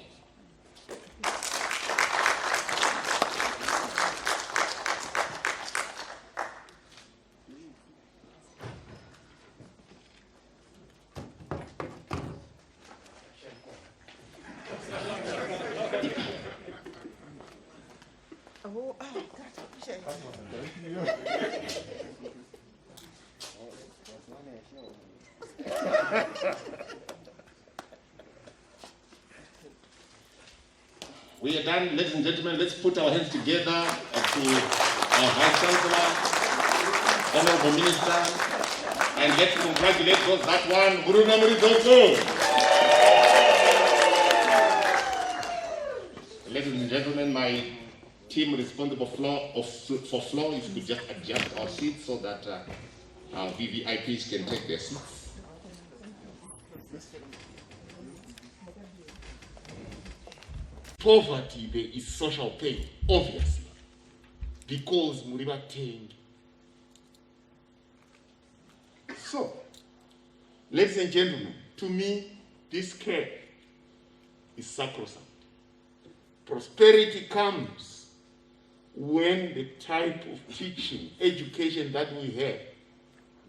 We are done, ladies and gentlemen. Let's put our hands together to our Vice Chancellor, Honorable Minister, and let's congratulate those that one. Buruna Muridoto. Ladies and gentlemen, my team responsible for floor, if you could just adjust our seats so that our VVIPs can take their seats. Poverty, there is social pain, obviously, because Muriba tamed. So, ladies and gentlemen, to me, this care is sacrosanct. Prosperity comes when the type of teaching, education that we have,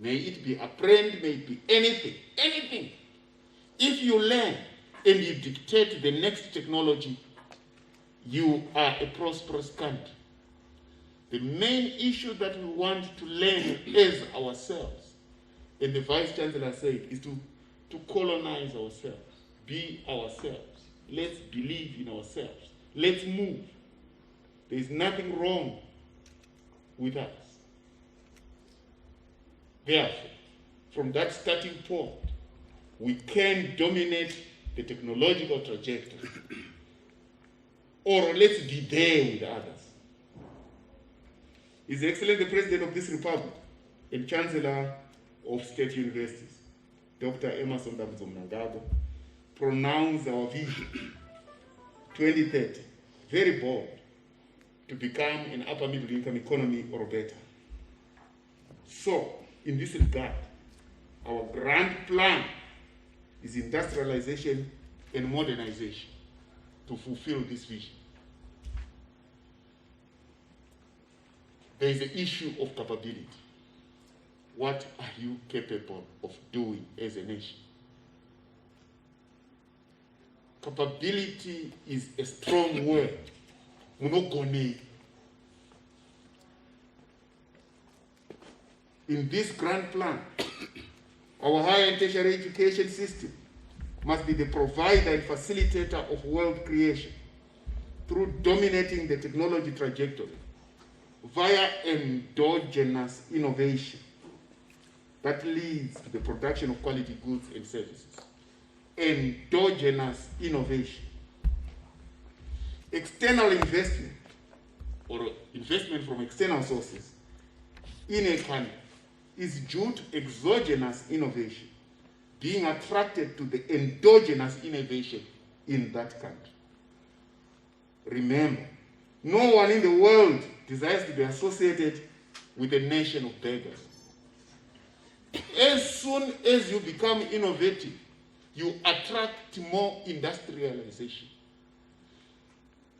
may it be apprend, may it be anything, if you learn and you dictate the next technology, you are a prosperous country. The main issue that we want to learn as ourselves, and the Vice Chancellor said, is to colonize ourselves, be ourselves. Let's believe in ourselves. Let's move. There is nothing wrong with us. Therefore, from that starting point, we can dominate the technological trajectory. Or let's be there with others. His Excellency the President of this Republic and Chancellor of State Universities, Dr. Emerson Mnangagwa, pronounced our vision 2030, very bold, to become an upper middle income economy or better. So, in this regard, our grand plan is industrialization and modernization to fulfill this vision. There is the issue of capability. What are you capable of doing as a nation? Capability is a strong word. Munogone. In this grand plan, our higher and tertiary education system must be the provider and facilitator of wealth creation through dominating the technology trajectory via endogenous innovation that leads to the production of quality goods and services. Endogenous innovation. External investment or investment from external sources in a country is due to exogenous innovation being attracted to the endogenous innovation in that country. Remember, no one in the world desires to be associated with a nation of beggars. As soon as you become innovative, you attract more industrialization.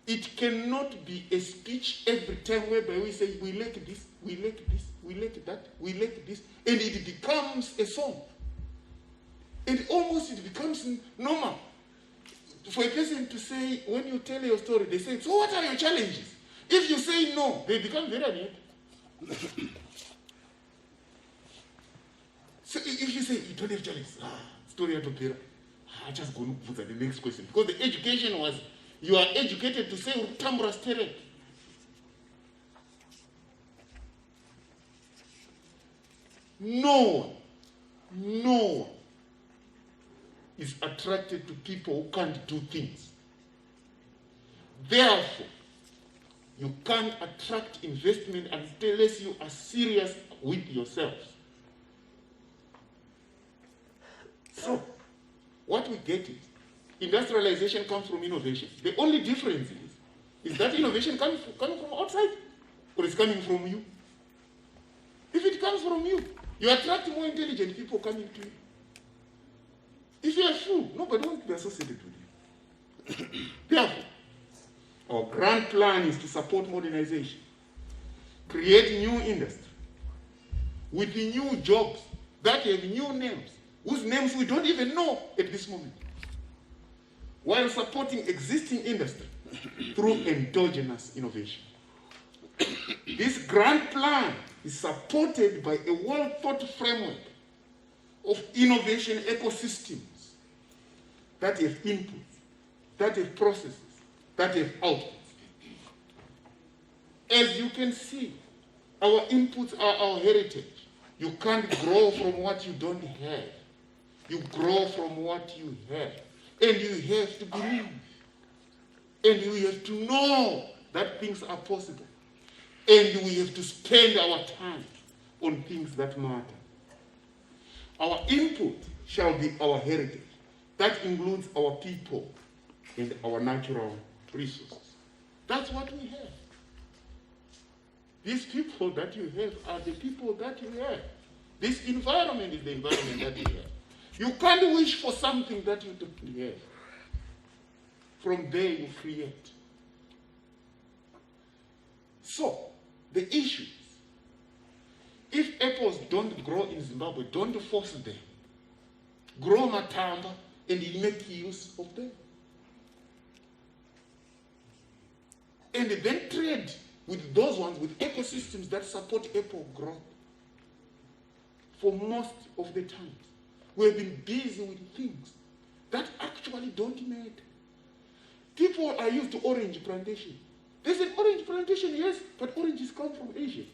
It cannot be a speech every time whereby we say, we lack this, we lack this, we lack that, we lack this, and it becomes a song. And almost it becomes normal. For a person to say, when you tell your story, they say, so what are your challenges? If you say no, they become very unhappy. So if you say, you don't have challenges, story to Pira, I just go to the next question. Because the education was, you are educated to say, Tambra Stere. No one is attracted to people who can't do things. Therefore, you can't attract investment unless you are serious with yourselves. So, what we get is, industrialization comes from innovation. The only difference is that innovation coming from outside, or it's coming from you. If it comes from you, you attract more intelligent people coming to you. If you are fool, nobody wants to be associated with you. Therefore, our grand plan is to support modernization, create new industry with new jobs that have new names, whose names we don't even know at this moment, while supporting existing industry through endogenous innovation. This grand plan is supported by a well-thought framework of innovation ecosystems that have inputs, that have processes, that have outputs. As you can see, our inputs are our heritage. You can't grow from what you don't have. You grow from what you have. And you have to believe. And you have to know that things are possible. And we have to spend our time on things that matter. Our input shall be our heritage. That includes our people and our natural resources. That's what we have. These people that you have are the people that you have. This environment is the environment that you have. You can't wish for something that you don't have. From there you create. So, the issue is, if apples don't grow in Zimbabwe, don't force them. Grow matamba and you make use of them. And then trade with those ones, with ecosystems that support apple growth. For most of the times, we have been busy with things that actually don't matter. People are used to orange plantation. There's an orange plantation, yes, but oranges come from Asia.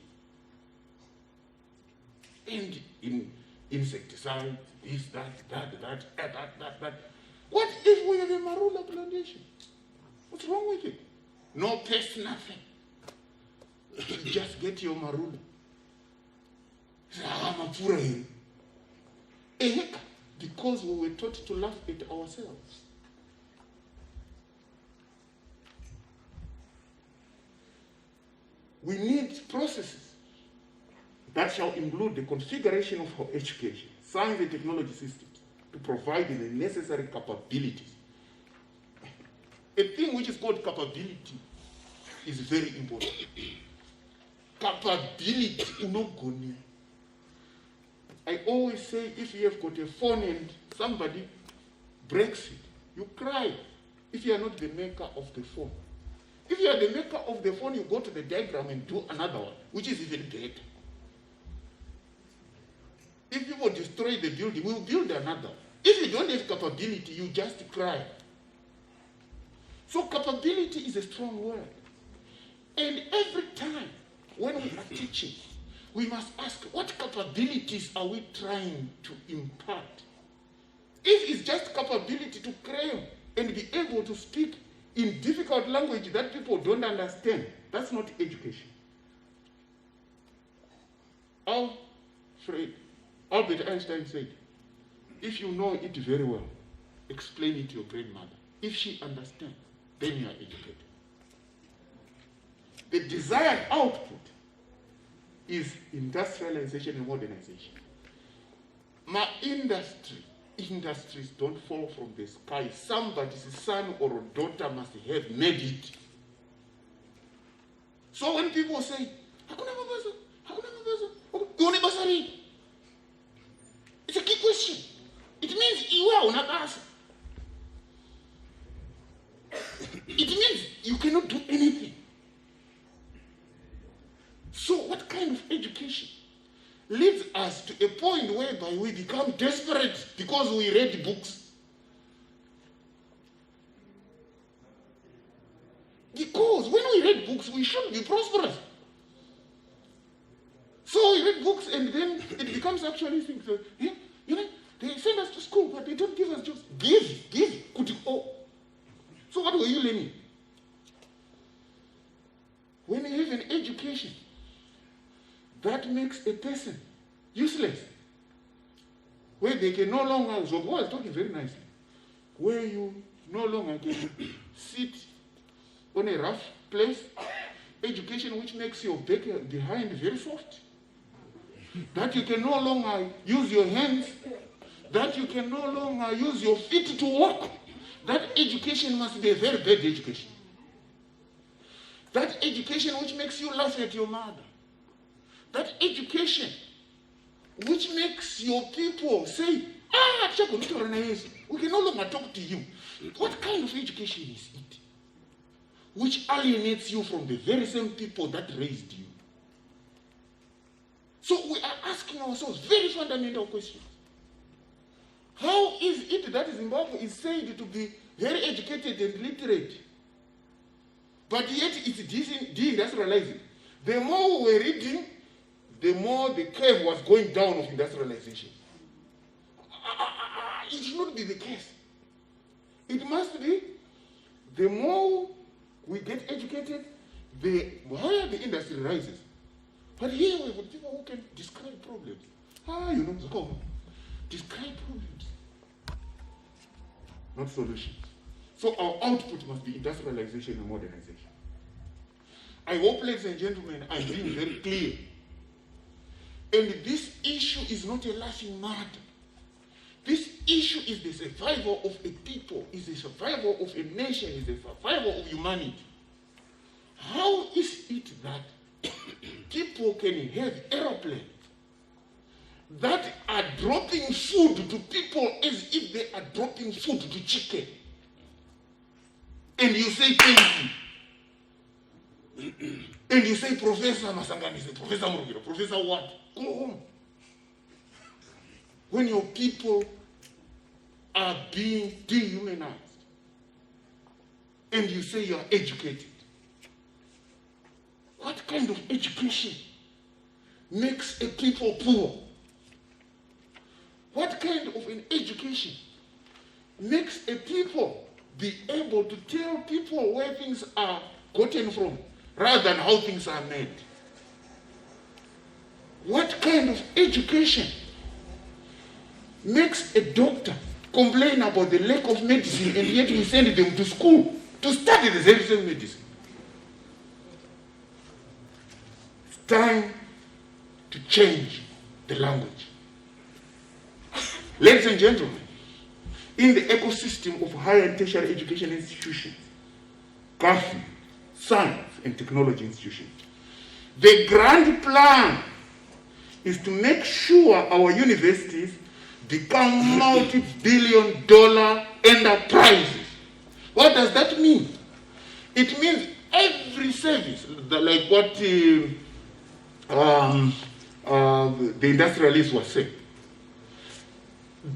And in insecticides, this, that. What if we have a marula plantation? What's wrong with it? No pest, nothing. You just get your marula. Because we were taught to laugh at ourselves. We need processes that shall include the configuration of our education, science and technology systems to provide the necessary capabilities. A thing which is called capability is very important. Capability, unogoni. I always say, if you have got a phone and somebody breaks it, you cry if you are not the maker of the phone. If you are the maker of the phone, you go to the diagram and do another one, which is even better. If people destroy the building, we'll build another. If you don't have capability, you just cry. So capability is a strong word. And every time when we are teaching, we must ask, what capabilities are we trying to impart? If it's just capability to cram and be able to speak in difficult language that people don't understand, that's not education. Albert Einstein said, if you know it very well, explain it to your grandmother. If she understands, then you are educated. The desired output is industrialization and modernization. My industries don't fall from the sky. Somebody's son or daughter must have made it. So when people say, it's a key question. It means you are not answer. It means you cannot do anything. So what kind of education leads us to a point whereby we become desperate because we read books? Because when we read books, we should be prosperous. So we read books and then it becomes actually things. You know, they send us to school, but they don't give us jobs. Give. So what were you learning? When you have an education that makes a person useless, where they can no longer, Zobo is talking very nicely, where you no longer can sit on a rough place, education which makes your back behind very soft, that you can no longer use your hands, that you can no longer use your feet to walk. That education must be a very bad education. That education which makes you laugh at your mother. That education which makes your people say, we can no longer talk to you. What kind of education is it? Which alienates you from the very same people that raised you. So we are asking ourselves very fundamental questions. How is it that Zimbabwe is said to be very educated and literate, but yet it's deindustrializing? The more we were reading, the more the curve was going down of industrialization. It should not be the case. It must be the more we get educated, the higher the industry rises. But here we have people who can describe problems. Describe problems, not solutions. So our output must be industrialization and modernization. I hope, ladies and gentlemen, I'm being very clear. And this issue is not a laughing matter. This issue is the survival of a people, is the survival of a nation, is the survival of humanity. How is it that people can have aeroplanes that are dropping food to people as if they are dropping food to chicken? And you say thank you. And you say, Professor Masanganise, Professor Murugiro, Professor what? Go home. When your people are being dehumanized and you say you are educated, what kind of education makes a people poor? What kind of an education makes a people be able to tell people where things are gotten from rather than how things are made? What kind of education makes a doctor complain about the lack of medicine and yet we send them to school to study the very same medicine? It's time to change the language. Ladies and gentlemen, in the ecosystem of higher and tertiary education institutions, government, science and technology institutions, the grand plan is to make sure our universities become multi-billion-dollar enterprises. What does that mean? It means every service, like what the industrialists were saying,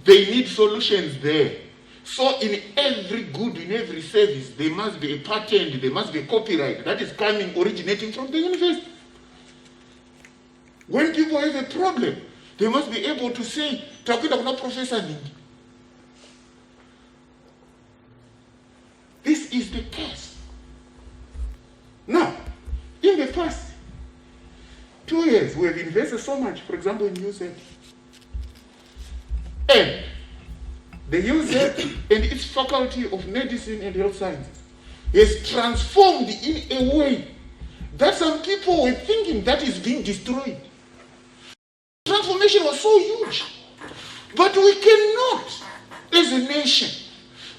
they need solutions there. So in every good, in every service, there must be a patent, there must be a copyright that is coming, originating from the university. When people have a problem, they must be able to say, "Takwenda kuna professor nyingi." This is the case. Now, in the past 2 years, we have invested so much, for example, in UZ. And the UZ and its faculty of medicine and health sciences is transformed in a way that some people were thinking that is being destroyed. Transformation was so huge. But we cannot, as a nation,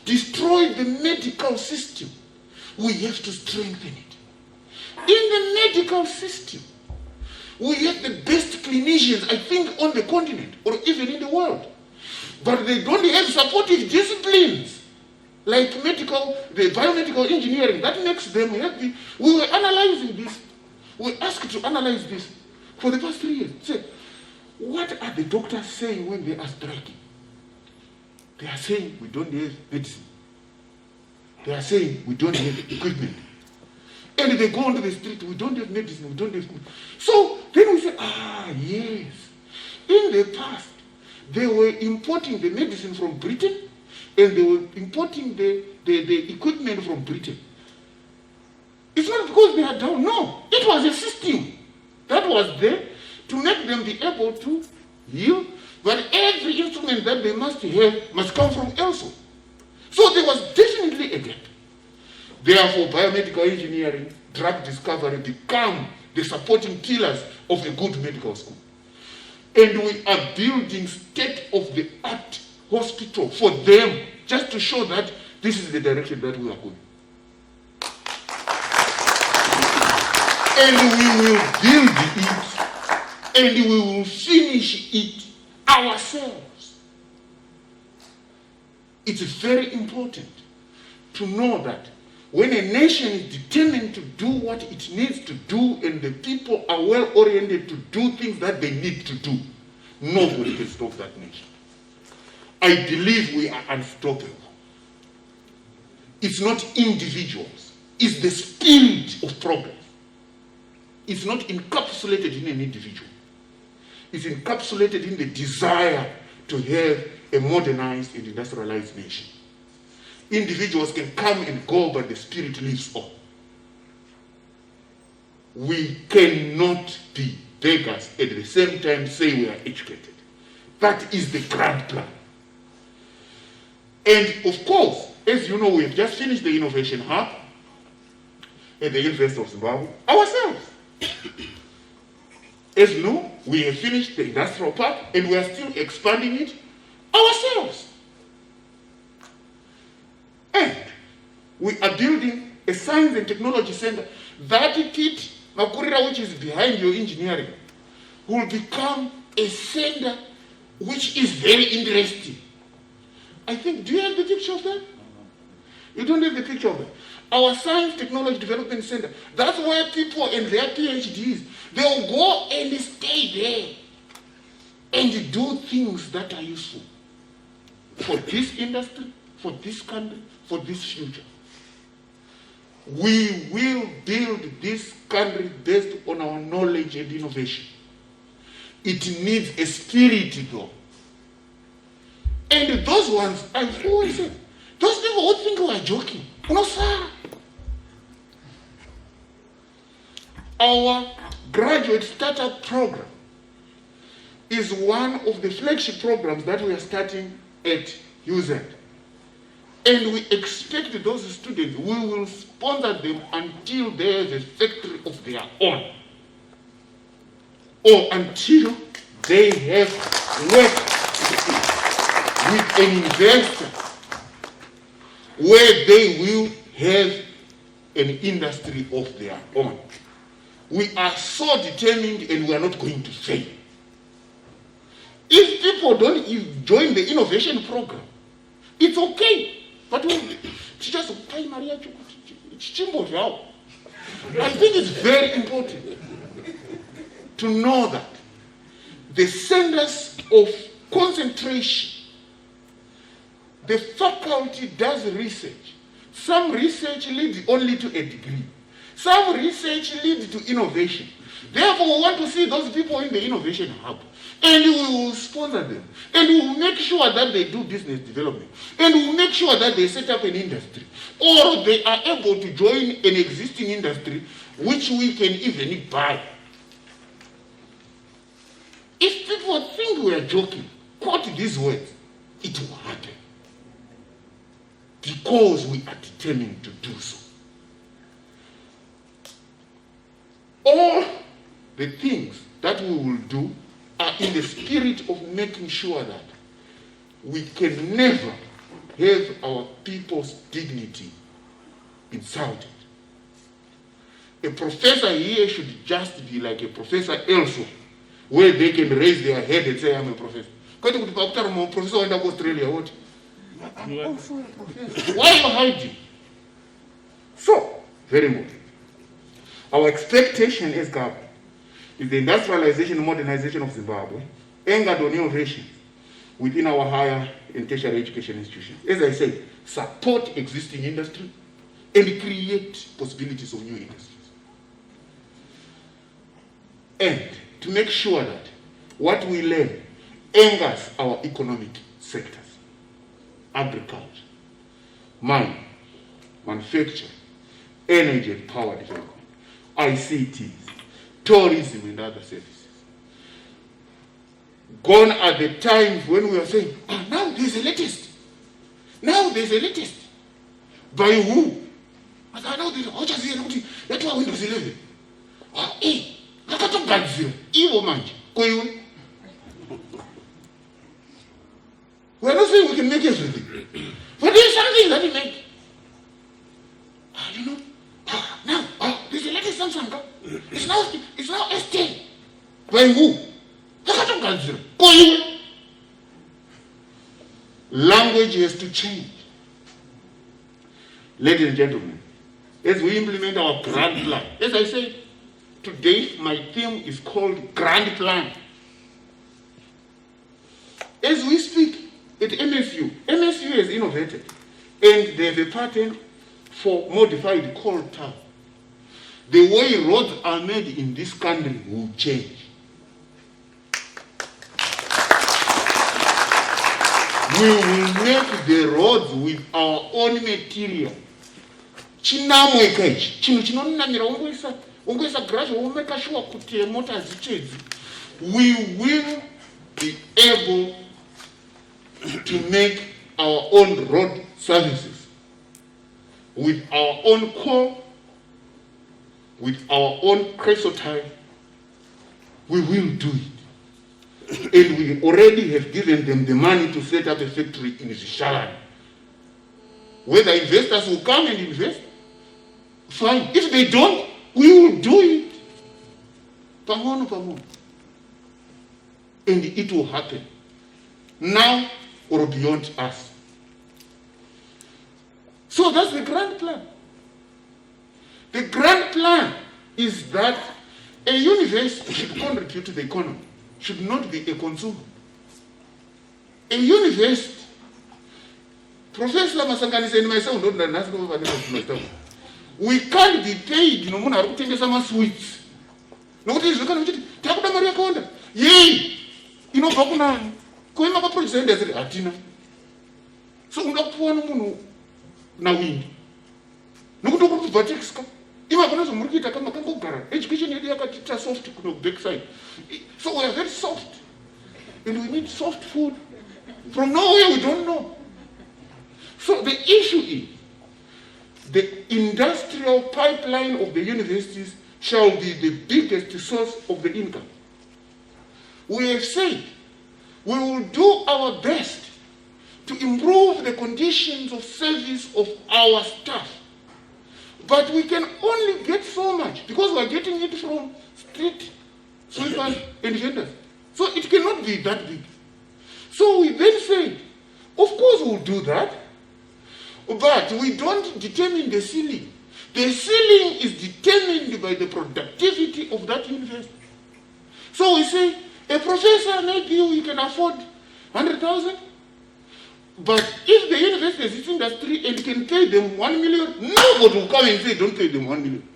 destroy the medical system. We have to strengthen it. In the medical system, we have the best clinicians, I think, on the continent or even in the world. But they don't have supportive disciplines like the biomedical engineering. That makes them healthy. We were analyzing this. We were asked to analyze this for the past 3 years. Say, what are the doctors saying when they are striking? They are saying we don't have medicine. They are saying we don't have equipment. And they go onto the street, we don't have medicine, we don't have equipment. So then we say, yes. In the past, they were importing the medicine from Britain and they were importing the equipment from Britain. It's not because they are down, no. It was a system that was there to make them be able to heal, but every instrument that they must have must come from elsewhere. So there was definitely a gap. Therefore, biomedical engineering, drug discovery become the supporting pillars of a good medical school. And we are building state-of-the-art hospital for them, just to show that this is the direction that we are going. And we will build it, and we will finish it ourselves. It's very important to know that when a nation is determined to do what it needs to do and the people are well oriented to do things that they need to do, nobody can stop that nation. I believe we are unstoppable. It's not individuals. It's the spirit of progress. It's not encapsulated in an individual. It's encapsulated in the desire to have a modernized and industrialized nation. Individuals can come and go, but the spirit lives on. We cannot be beggars at the same time say we are educated. That is the grand plan. And of course, as you know, we have just finished the Innovation Hub at the University of Zimbabwe ourselves. As you know, we have finished the industrial park and we are still expanding it ourselves. And we are building a science and technology center. That kit, Makurira, which is behind your engineering, will become a center which is very interesting. I think, do you have the picture of that? You don't have the picture of it. Our Science Technology Development Center, that's where people and their PhDs, they'll go and stay there and do things that are useful for this industry, for this country, for this future. We will build this country based on our knowledge and innovation. It needs a spirit though. And those ones, I've always said, those people would think we are joking. No, sir. Our graduate startup program is one of the flagship programs that we are starting at UZ. And we expect those students, we will sponsor them until they have a factory of their own. Or until they have worked with an investor where they will have an industry of their own. We are so determined and we are not going to fail. If people don't join the innovation program, it's okay. But when just pay Maria, I think it's very important to know that the centers of concentration, the faculty does research. Some research leads only to a degree. Some research leads to innovation. Therefore, we want to see those people in the innovation hub. And we will sponsor them. And we will make sure that they do business development. And we will make sure that they set up an industry. Or they are able to join an existing industry which we can even buy. If people think we are joking, quote these words, it will happen. Because we are determined to do so. All the things that we will do are in the spirit of making sure that we can never have our people's dignity insulted. A professor here should just be like a professor elsewhere, where they can raise their head and say, I'm a professor. Professor went to Australia, what? Why are you hiding? So, very important. Our expectation as government is the industrialization and modernization of Zimbabwe, anchored on innovation within our higher and tertiary education institutions. As I said, support existing industry and create possibilities of new industries. And to make sure that what we learn anchors our economic sectors. Agriculture, mining, manufacturing, energy and power development, ICTs, tourism and other services. Gone are the times when we are saying, now there's a latest. Now there's a latest. By who? I know there's that's why Windows 11. Hey, look at the bad zero. Evil man. We're not saying we can make everything. But there's something that we make. You know, now, there's a latest Samsung. It's now S10. By who? Language has to change. Ladies and gentlemen, as we implement our grand plan, as I said, today my theme is called Grand Plan. As we speak, at MSU has innovated, and they have a pattern for modified coal tar. The way roads are made in this country will change. We will make the roads with our own material. Chinamweka ichi chino chinonamira ungoisa grass womeka sure kuti mota zichedzi. We will be able to make our own road services with our own coal, with our own chrysotile. We will do it. And we already have given them the money to set up a factory in Zishalan. Whether investors will come and invest, fine. If they don't, we will do it. Pamono. And it will happen. Now or beyond us. So that's the grand plan. The grand plan is that a university should contribute to the economy, should not be a consumer. A university, Professor Masanganisa and myself don't know. We can't be paid, no one are taking some sweets. No, this is the kind of Takuda Maria Konda. Yay! You know, Bakuna. Kuima project ndezeri atina. So ungakuwa numuntu na windi. Nokuti kubvatikska. Ima kana zomurikita kama kangogara. Education yedu yakatita soft kuno backside. So we are very soft. And we need soft food. From nowhere we don't know. So the issue is the industrial pipeline of the universities shall be the biggest source of the income. We have said we will do our best to improve the conditions of service of our staff. But we can only get so much because we are getting it from street sweepers and vendors. So it cannot be that big. So we then said, of course we'll do that, but we don't determine the ceiling. The ceiling is determined by the productivity of that university. So we say, a professor, maybe we can afford 100,000. But if the university is industry and can pay them 1 million, nobody will come and say, don't pay them 1 million.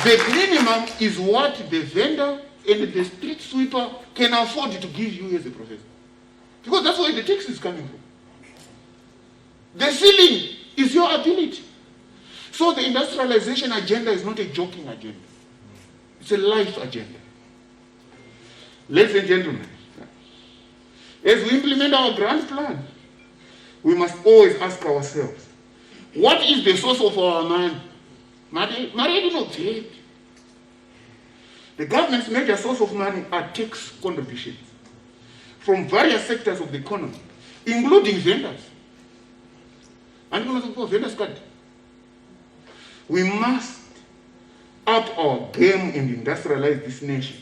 The minimum is what the vendor and the street sweeper can afford to give you as a professor. Because that's where the tax is coming from. The ceiling is your ability. So the industrialization agenda is not a joking agenda. It's a life agenda. Ladies and gentlemen, as we implement our grand plan, we must always ask ourselves, what is the source of our money? The government's major source of money are tax contributions from various sectors of the economy, including vendors. And vendors card. We must up our game and industrialize this nation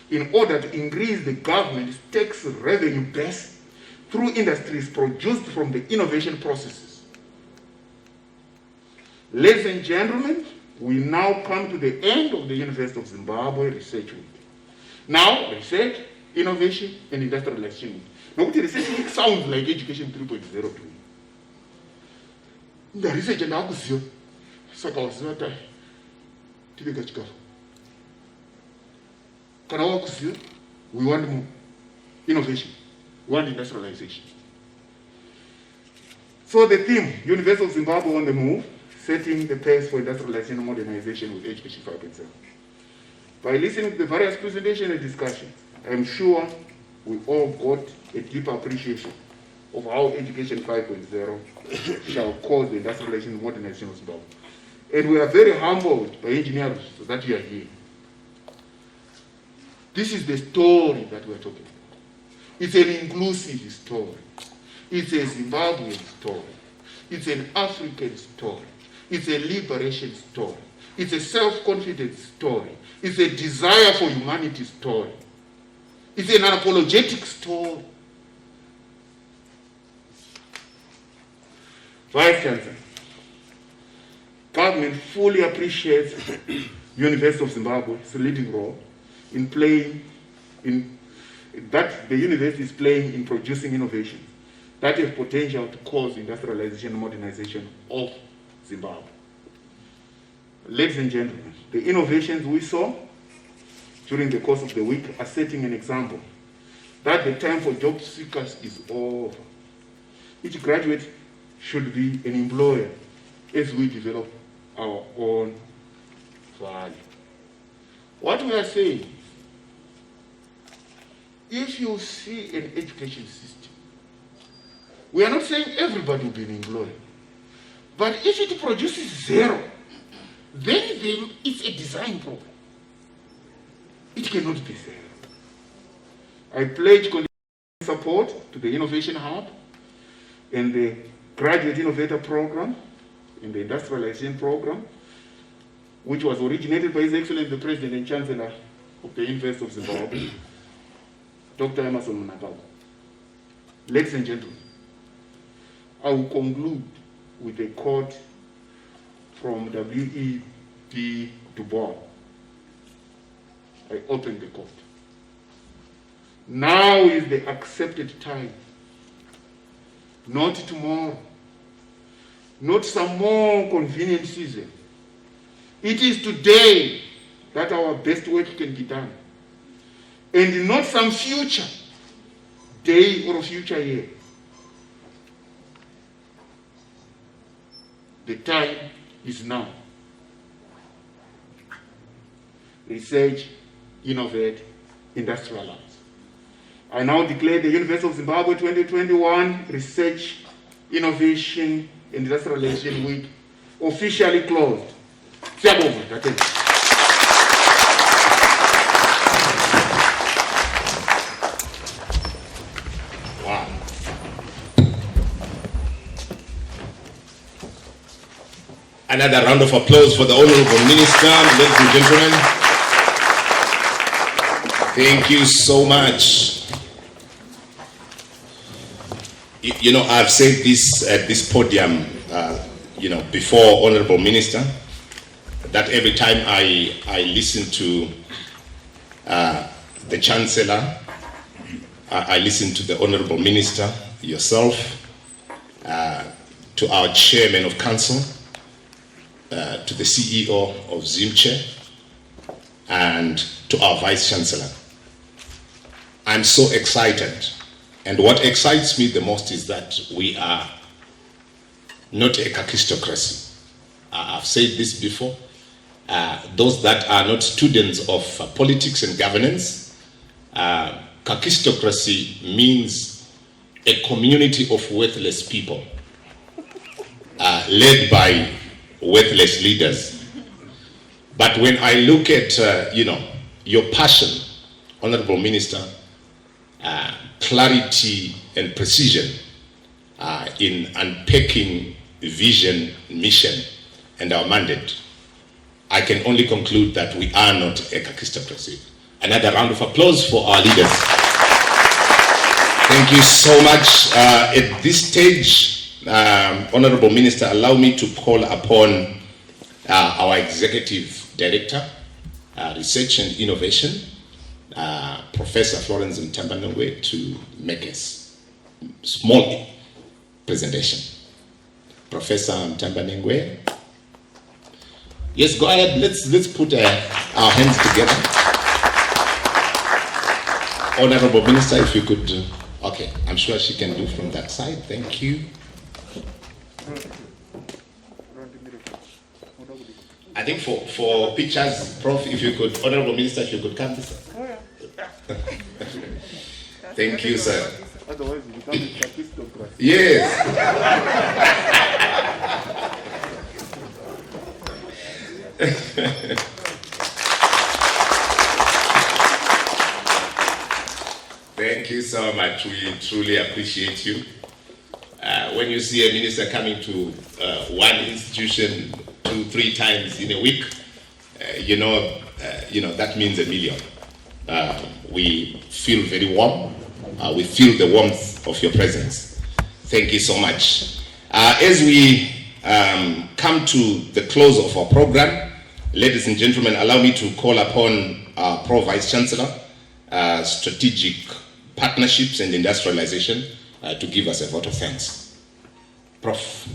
in order to increase the government's tax revenue base through industries produced from the innovation processes. Ladies and gentlemen, we now come to the end of the University of Zimbabwe Research Week. Now, research, innovation, and industrialization week. Now, the research week sounds like education 3.0 to me. The research and akuziyo saka waziva tibeka chikafu. Kana wakuziyo, we want more innovation, we want industrialization. So the theme, University of Zimbabwe on the move, setting the pace for industrialization and modernization with Education 5.0. By listening to the various presentations and discussions, I am sure we all got a deeper appreciation of how Education 5.0 shall cause the industrialization and modernization of Zimbabwe. And we are very humbled by engineers that you are here. This is the story that we are talking about. It's an inclusive story. It's a Zimbabwean story. It's an African story. It's a liberation story. It's a self-confidence story. It's a desire for humanity story. It's an unapologetic story. Vice Chancellor, government fully appreciates University of Zimbabwe's leading role in that the university is playing in producing innovations that have potential to cause industrialization and modernization of Zimbabwe. Ladies and gentlemen, the innovations we saw during the course of the week are setting an example that the time for job seekers is over. Each graduate should be an employer as we develop our own value. What we are saying, if you see an education system, we are not saying everybody will be an employer, but if it produces zero, then it's a design problem. It cannot be zero. I pledge support to the Innovation Hub and the Graduate Innovator Program and the Industrialization Program, which was originated by His Excellency the President and Chancellor of the University of Zimbabwe, Dr. Emerson Mnangagwa. Ladies and gentlemen, I will conclude with a quote from W.E.B. Du Bois. I open the quote. Now is the accepted time, not tomorrow, not some more convenient season. It is today that our best work can be done, and not some future day or future year. The time is now. Research, innovate, industrialize. I now declare the University of Zimbabwe 2021 Research, Innovation, and Industrialization Week officially closed. Wow. Another round of applause for the Honorable Minister, ladies and gentlemen. Thank you so much. You know, I've said this at this podium, before, Honorable Minister, that every time I listen to the Chancellor, I listen to the Honorable Minister, yourself, to our Chairman of Council, to the CEO of ZimChe, and to our Vice Chancellor. I'm so excited. And what excites me the most is that we are not a kakistocracy. I've said this before. Those that are not students of politics and governance, kakistocracy means a community of worthless people led by worthless leaders. But when I look at, your passion, Honorable Minister, clarity and precision in unpacking vision, mission, and our mandate, I can only conclude that we are not a kakistocracy. Another round of applause for our leaders. Thank you so much. At this stage, Honorable Minister, allow me to call upon our Executive Director, Research and Innovation, Professor Florence Mtambanengwe, to make a small presentation. Professor Mtambanengwe. Yes, go ahead. Let's put our hands together. Honorable Minister, if you could. Okay, I'm sure she can do from that side. Thank you. I think for pictures, Prof, if you could, Honorable Minister, if you could come this way. Thank you, sir. Otherwise, you become a kakistocracy. Yes. Thank you so much. We truly appreciate you. When you see a minister coming to one institution 2-3 times in a week, that means a million. We feel very warm. We feel the warmth of your presence. Thank you so much. As we come to the close of our program, ladies and gentlemen, allow me to call upon our Pro Vice Chancellor, Strategic Partnerships and Industrialization, to give us a vote of thanks. Prof.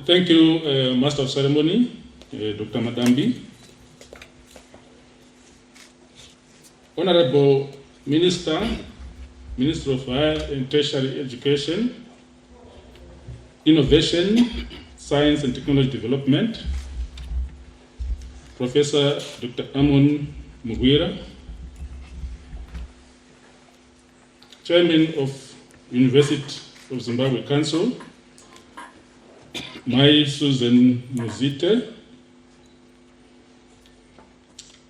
Thank you, Master of Ceremony, Dr. Madambi. Honorable Minister, Minister of Higher and Tertiary Education, Innovation, Science and Technology Development, Professor Dr. Amon Mugwira, Chairman of University of Zimbabwe Council, Mai Susan Muzite,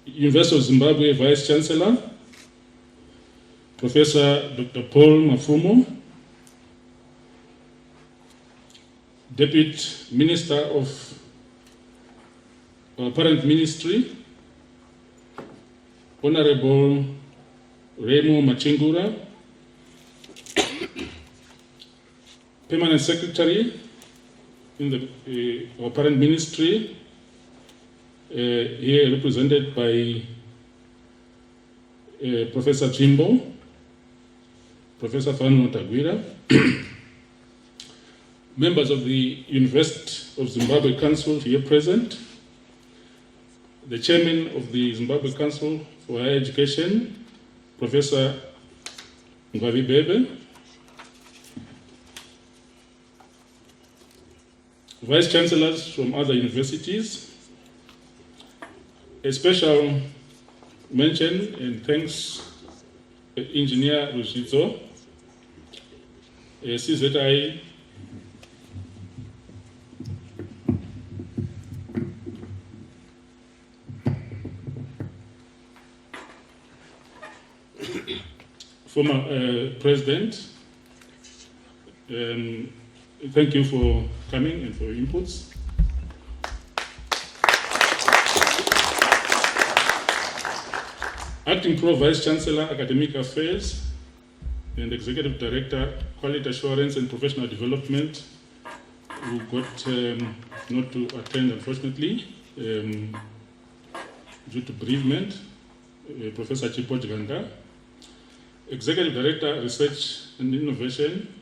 University of Zimbabwe Vice Chancellor, Professor Dr. Paul Mafumo, Deputy Minister of our parent ministry, Honorable Remo Machingura, Permanent Secretary in the our parent ministry, here represented by Professor Jimbo, Professor Fanu Tagwira, members of the University of Zimbabwe Council here present, the Chairman of the Zimbabwe Council for Higher Education, Professor Ngwavi Bebe, Vice Chancellors from other universities. A special mention and thanks to Engineer Rushizo, CZI, former President. Thank you for coming and for your inputs. Acting Pro Vice Chancellor, Academic Affairs, and Executive Director, Quality Assurance and Professional Development, who got not to attend, unfortunately, due to bereavement, Professor Chipo Ganda, Executive Director, Research and Innovation,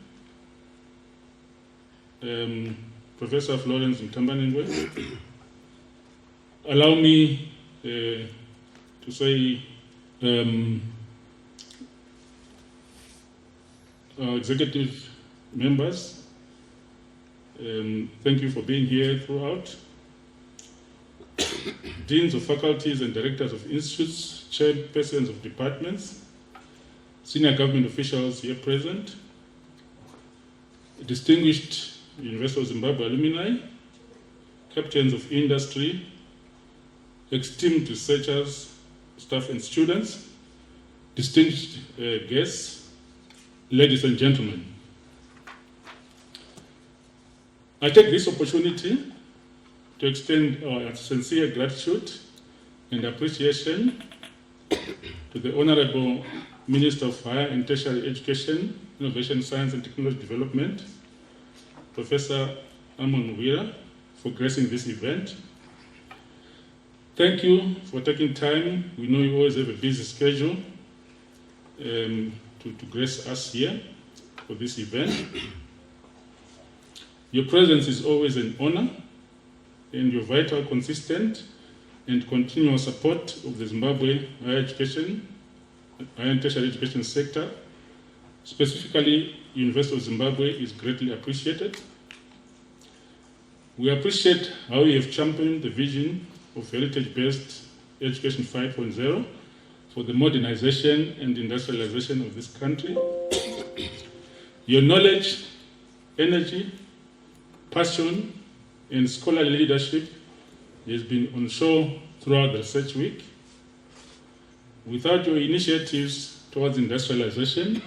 Professor Florence Mtambanengwe. Allow me to say our executive members, thank you for being here throughout. Deans of faculties and directors of institutes, chairpersons of departments, senior government officials here present, distinguished University of Zimbabwe alumni, captains of industry, esteemed researchers, staff and students, distinguished guests, ladies and gentlemen. I take this opportunity to extend our sincere gratitude and appreciation to the Honorable Minister of Higher and Tertiary Education, Innovation, Science and Technology Development, Professor Amon Wira, for gracing this event. Thank you for taking time. We know you always have a busy schedule to grace us here for this event. Your presence is always an honor, and your vital, consistent, and continuous support of the Zimbabwe higher education, higher and tertiary education sector, specifically University of Zimbabwe, is greatly appreciated. We appreciate how you have championed the vision of heritage-based education 5.0 for the modernization and industrialization of this country. Your knowledge, energy, passion, and scholarly leadership has been on show throughout the research week. Without your initiatives towards industrialization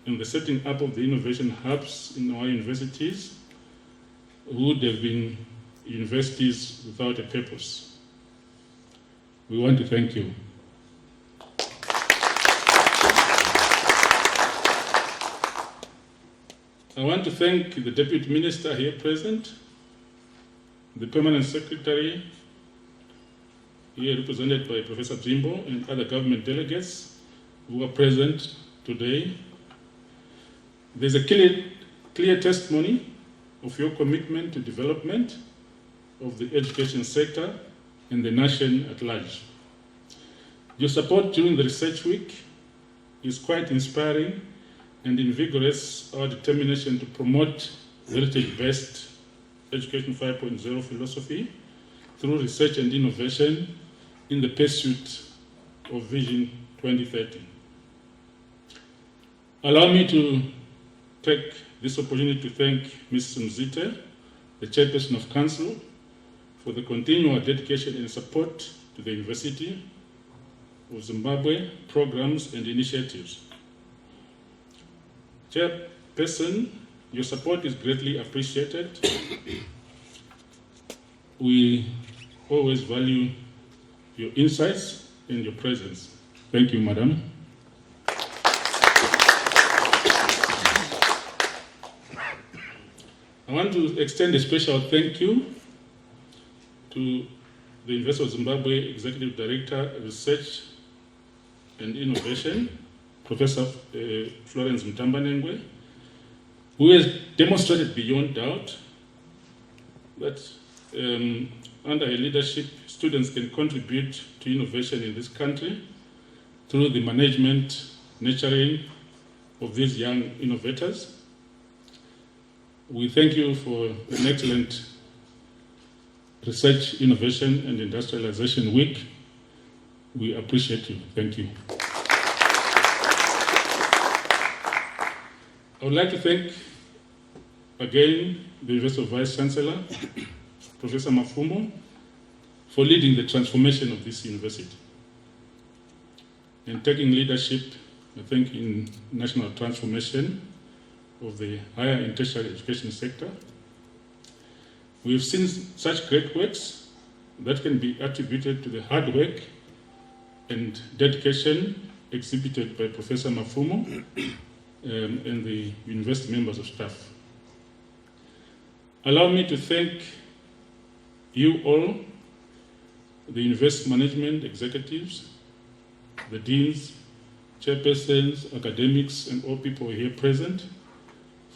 and the setting up of the innovation hubs in our universities, would have been universities without a purpose. We want to thank you. I want to thank the Deputy Minister here present, the Permanent Secretary, here represented by Professor Jimbo, and other government delegates who are present today. There's a clear testimony of your commitment to development of the education sector and the nation at large. Your support during the research week is quite inspiring and invigorates our determination to promote heritage-based Education 5.0 philosophy through research and innovation in the pursuit of Vision 2030. Allow me to take this opportunity to thank Ms. Mzite, the Chairperson of Council, for the continual dedication and support to the University of Zimbabwe programs and initiatives. Chairperson, your support is greatly appreciated. We always value your insights and your presence. Thank you, Madam. I want to extend a special thank you to the University of Zimbabwe Executive Director, Research and Innovation, Professor Florence Mtambanengwe, who has demonstrated beyond doubt that under her leadership, students can contribute to innovation in this country through the management, nurturing of these young innovators. We thank you for an excellent Research, Innovation and Industrialization Week. We appreciate you. Thank you. I would like to thank again the University of Vice Chancellor, Professor Mafumo, for leading the transformation of this university and taking leadership, I think, in national transformation of the higher and tertiary education sector. We have seen such great works that can be attributed to the hard work and dedication exhibited by Professor Mafumo, and the university members of staff. Allow me to thank you all, the university management executives, the deans, chairpersons, academics, and all people here present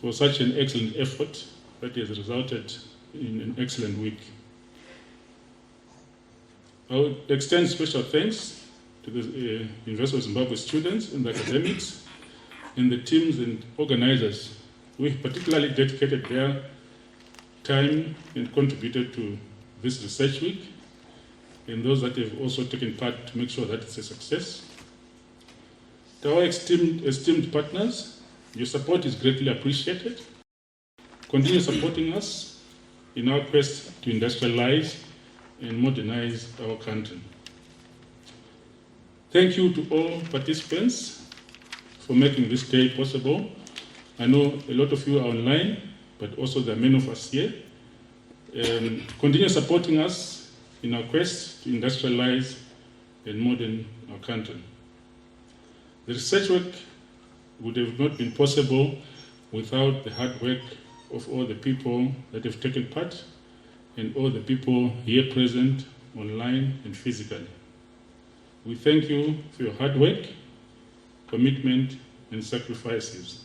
for such an excellent effort that has resulted in an excellent week. I would extend special thanks to the University of Zimbabwe students and the academics and the teams and organizers who particularly dedicated their time and contributed to this research week, and those that have also taken part to make sure that it's a success. To our esteemed partners, your support is greatly appreciated. Continue supporting us in our quest to industrialize and modernize our country. Thank you to all participants for making this day possible. I know a lot of you are online, but also there are many of us here. Continue supporting us in our quest to industrialize and modern our country. The research work would have not been possible without the hard work of all the people that have taken part and all the people here present, online and physically. We thank you for your hard work, commitment and sacrifices.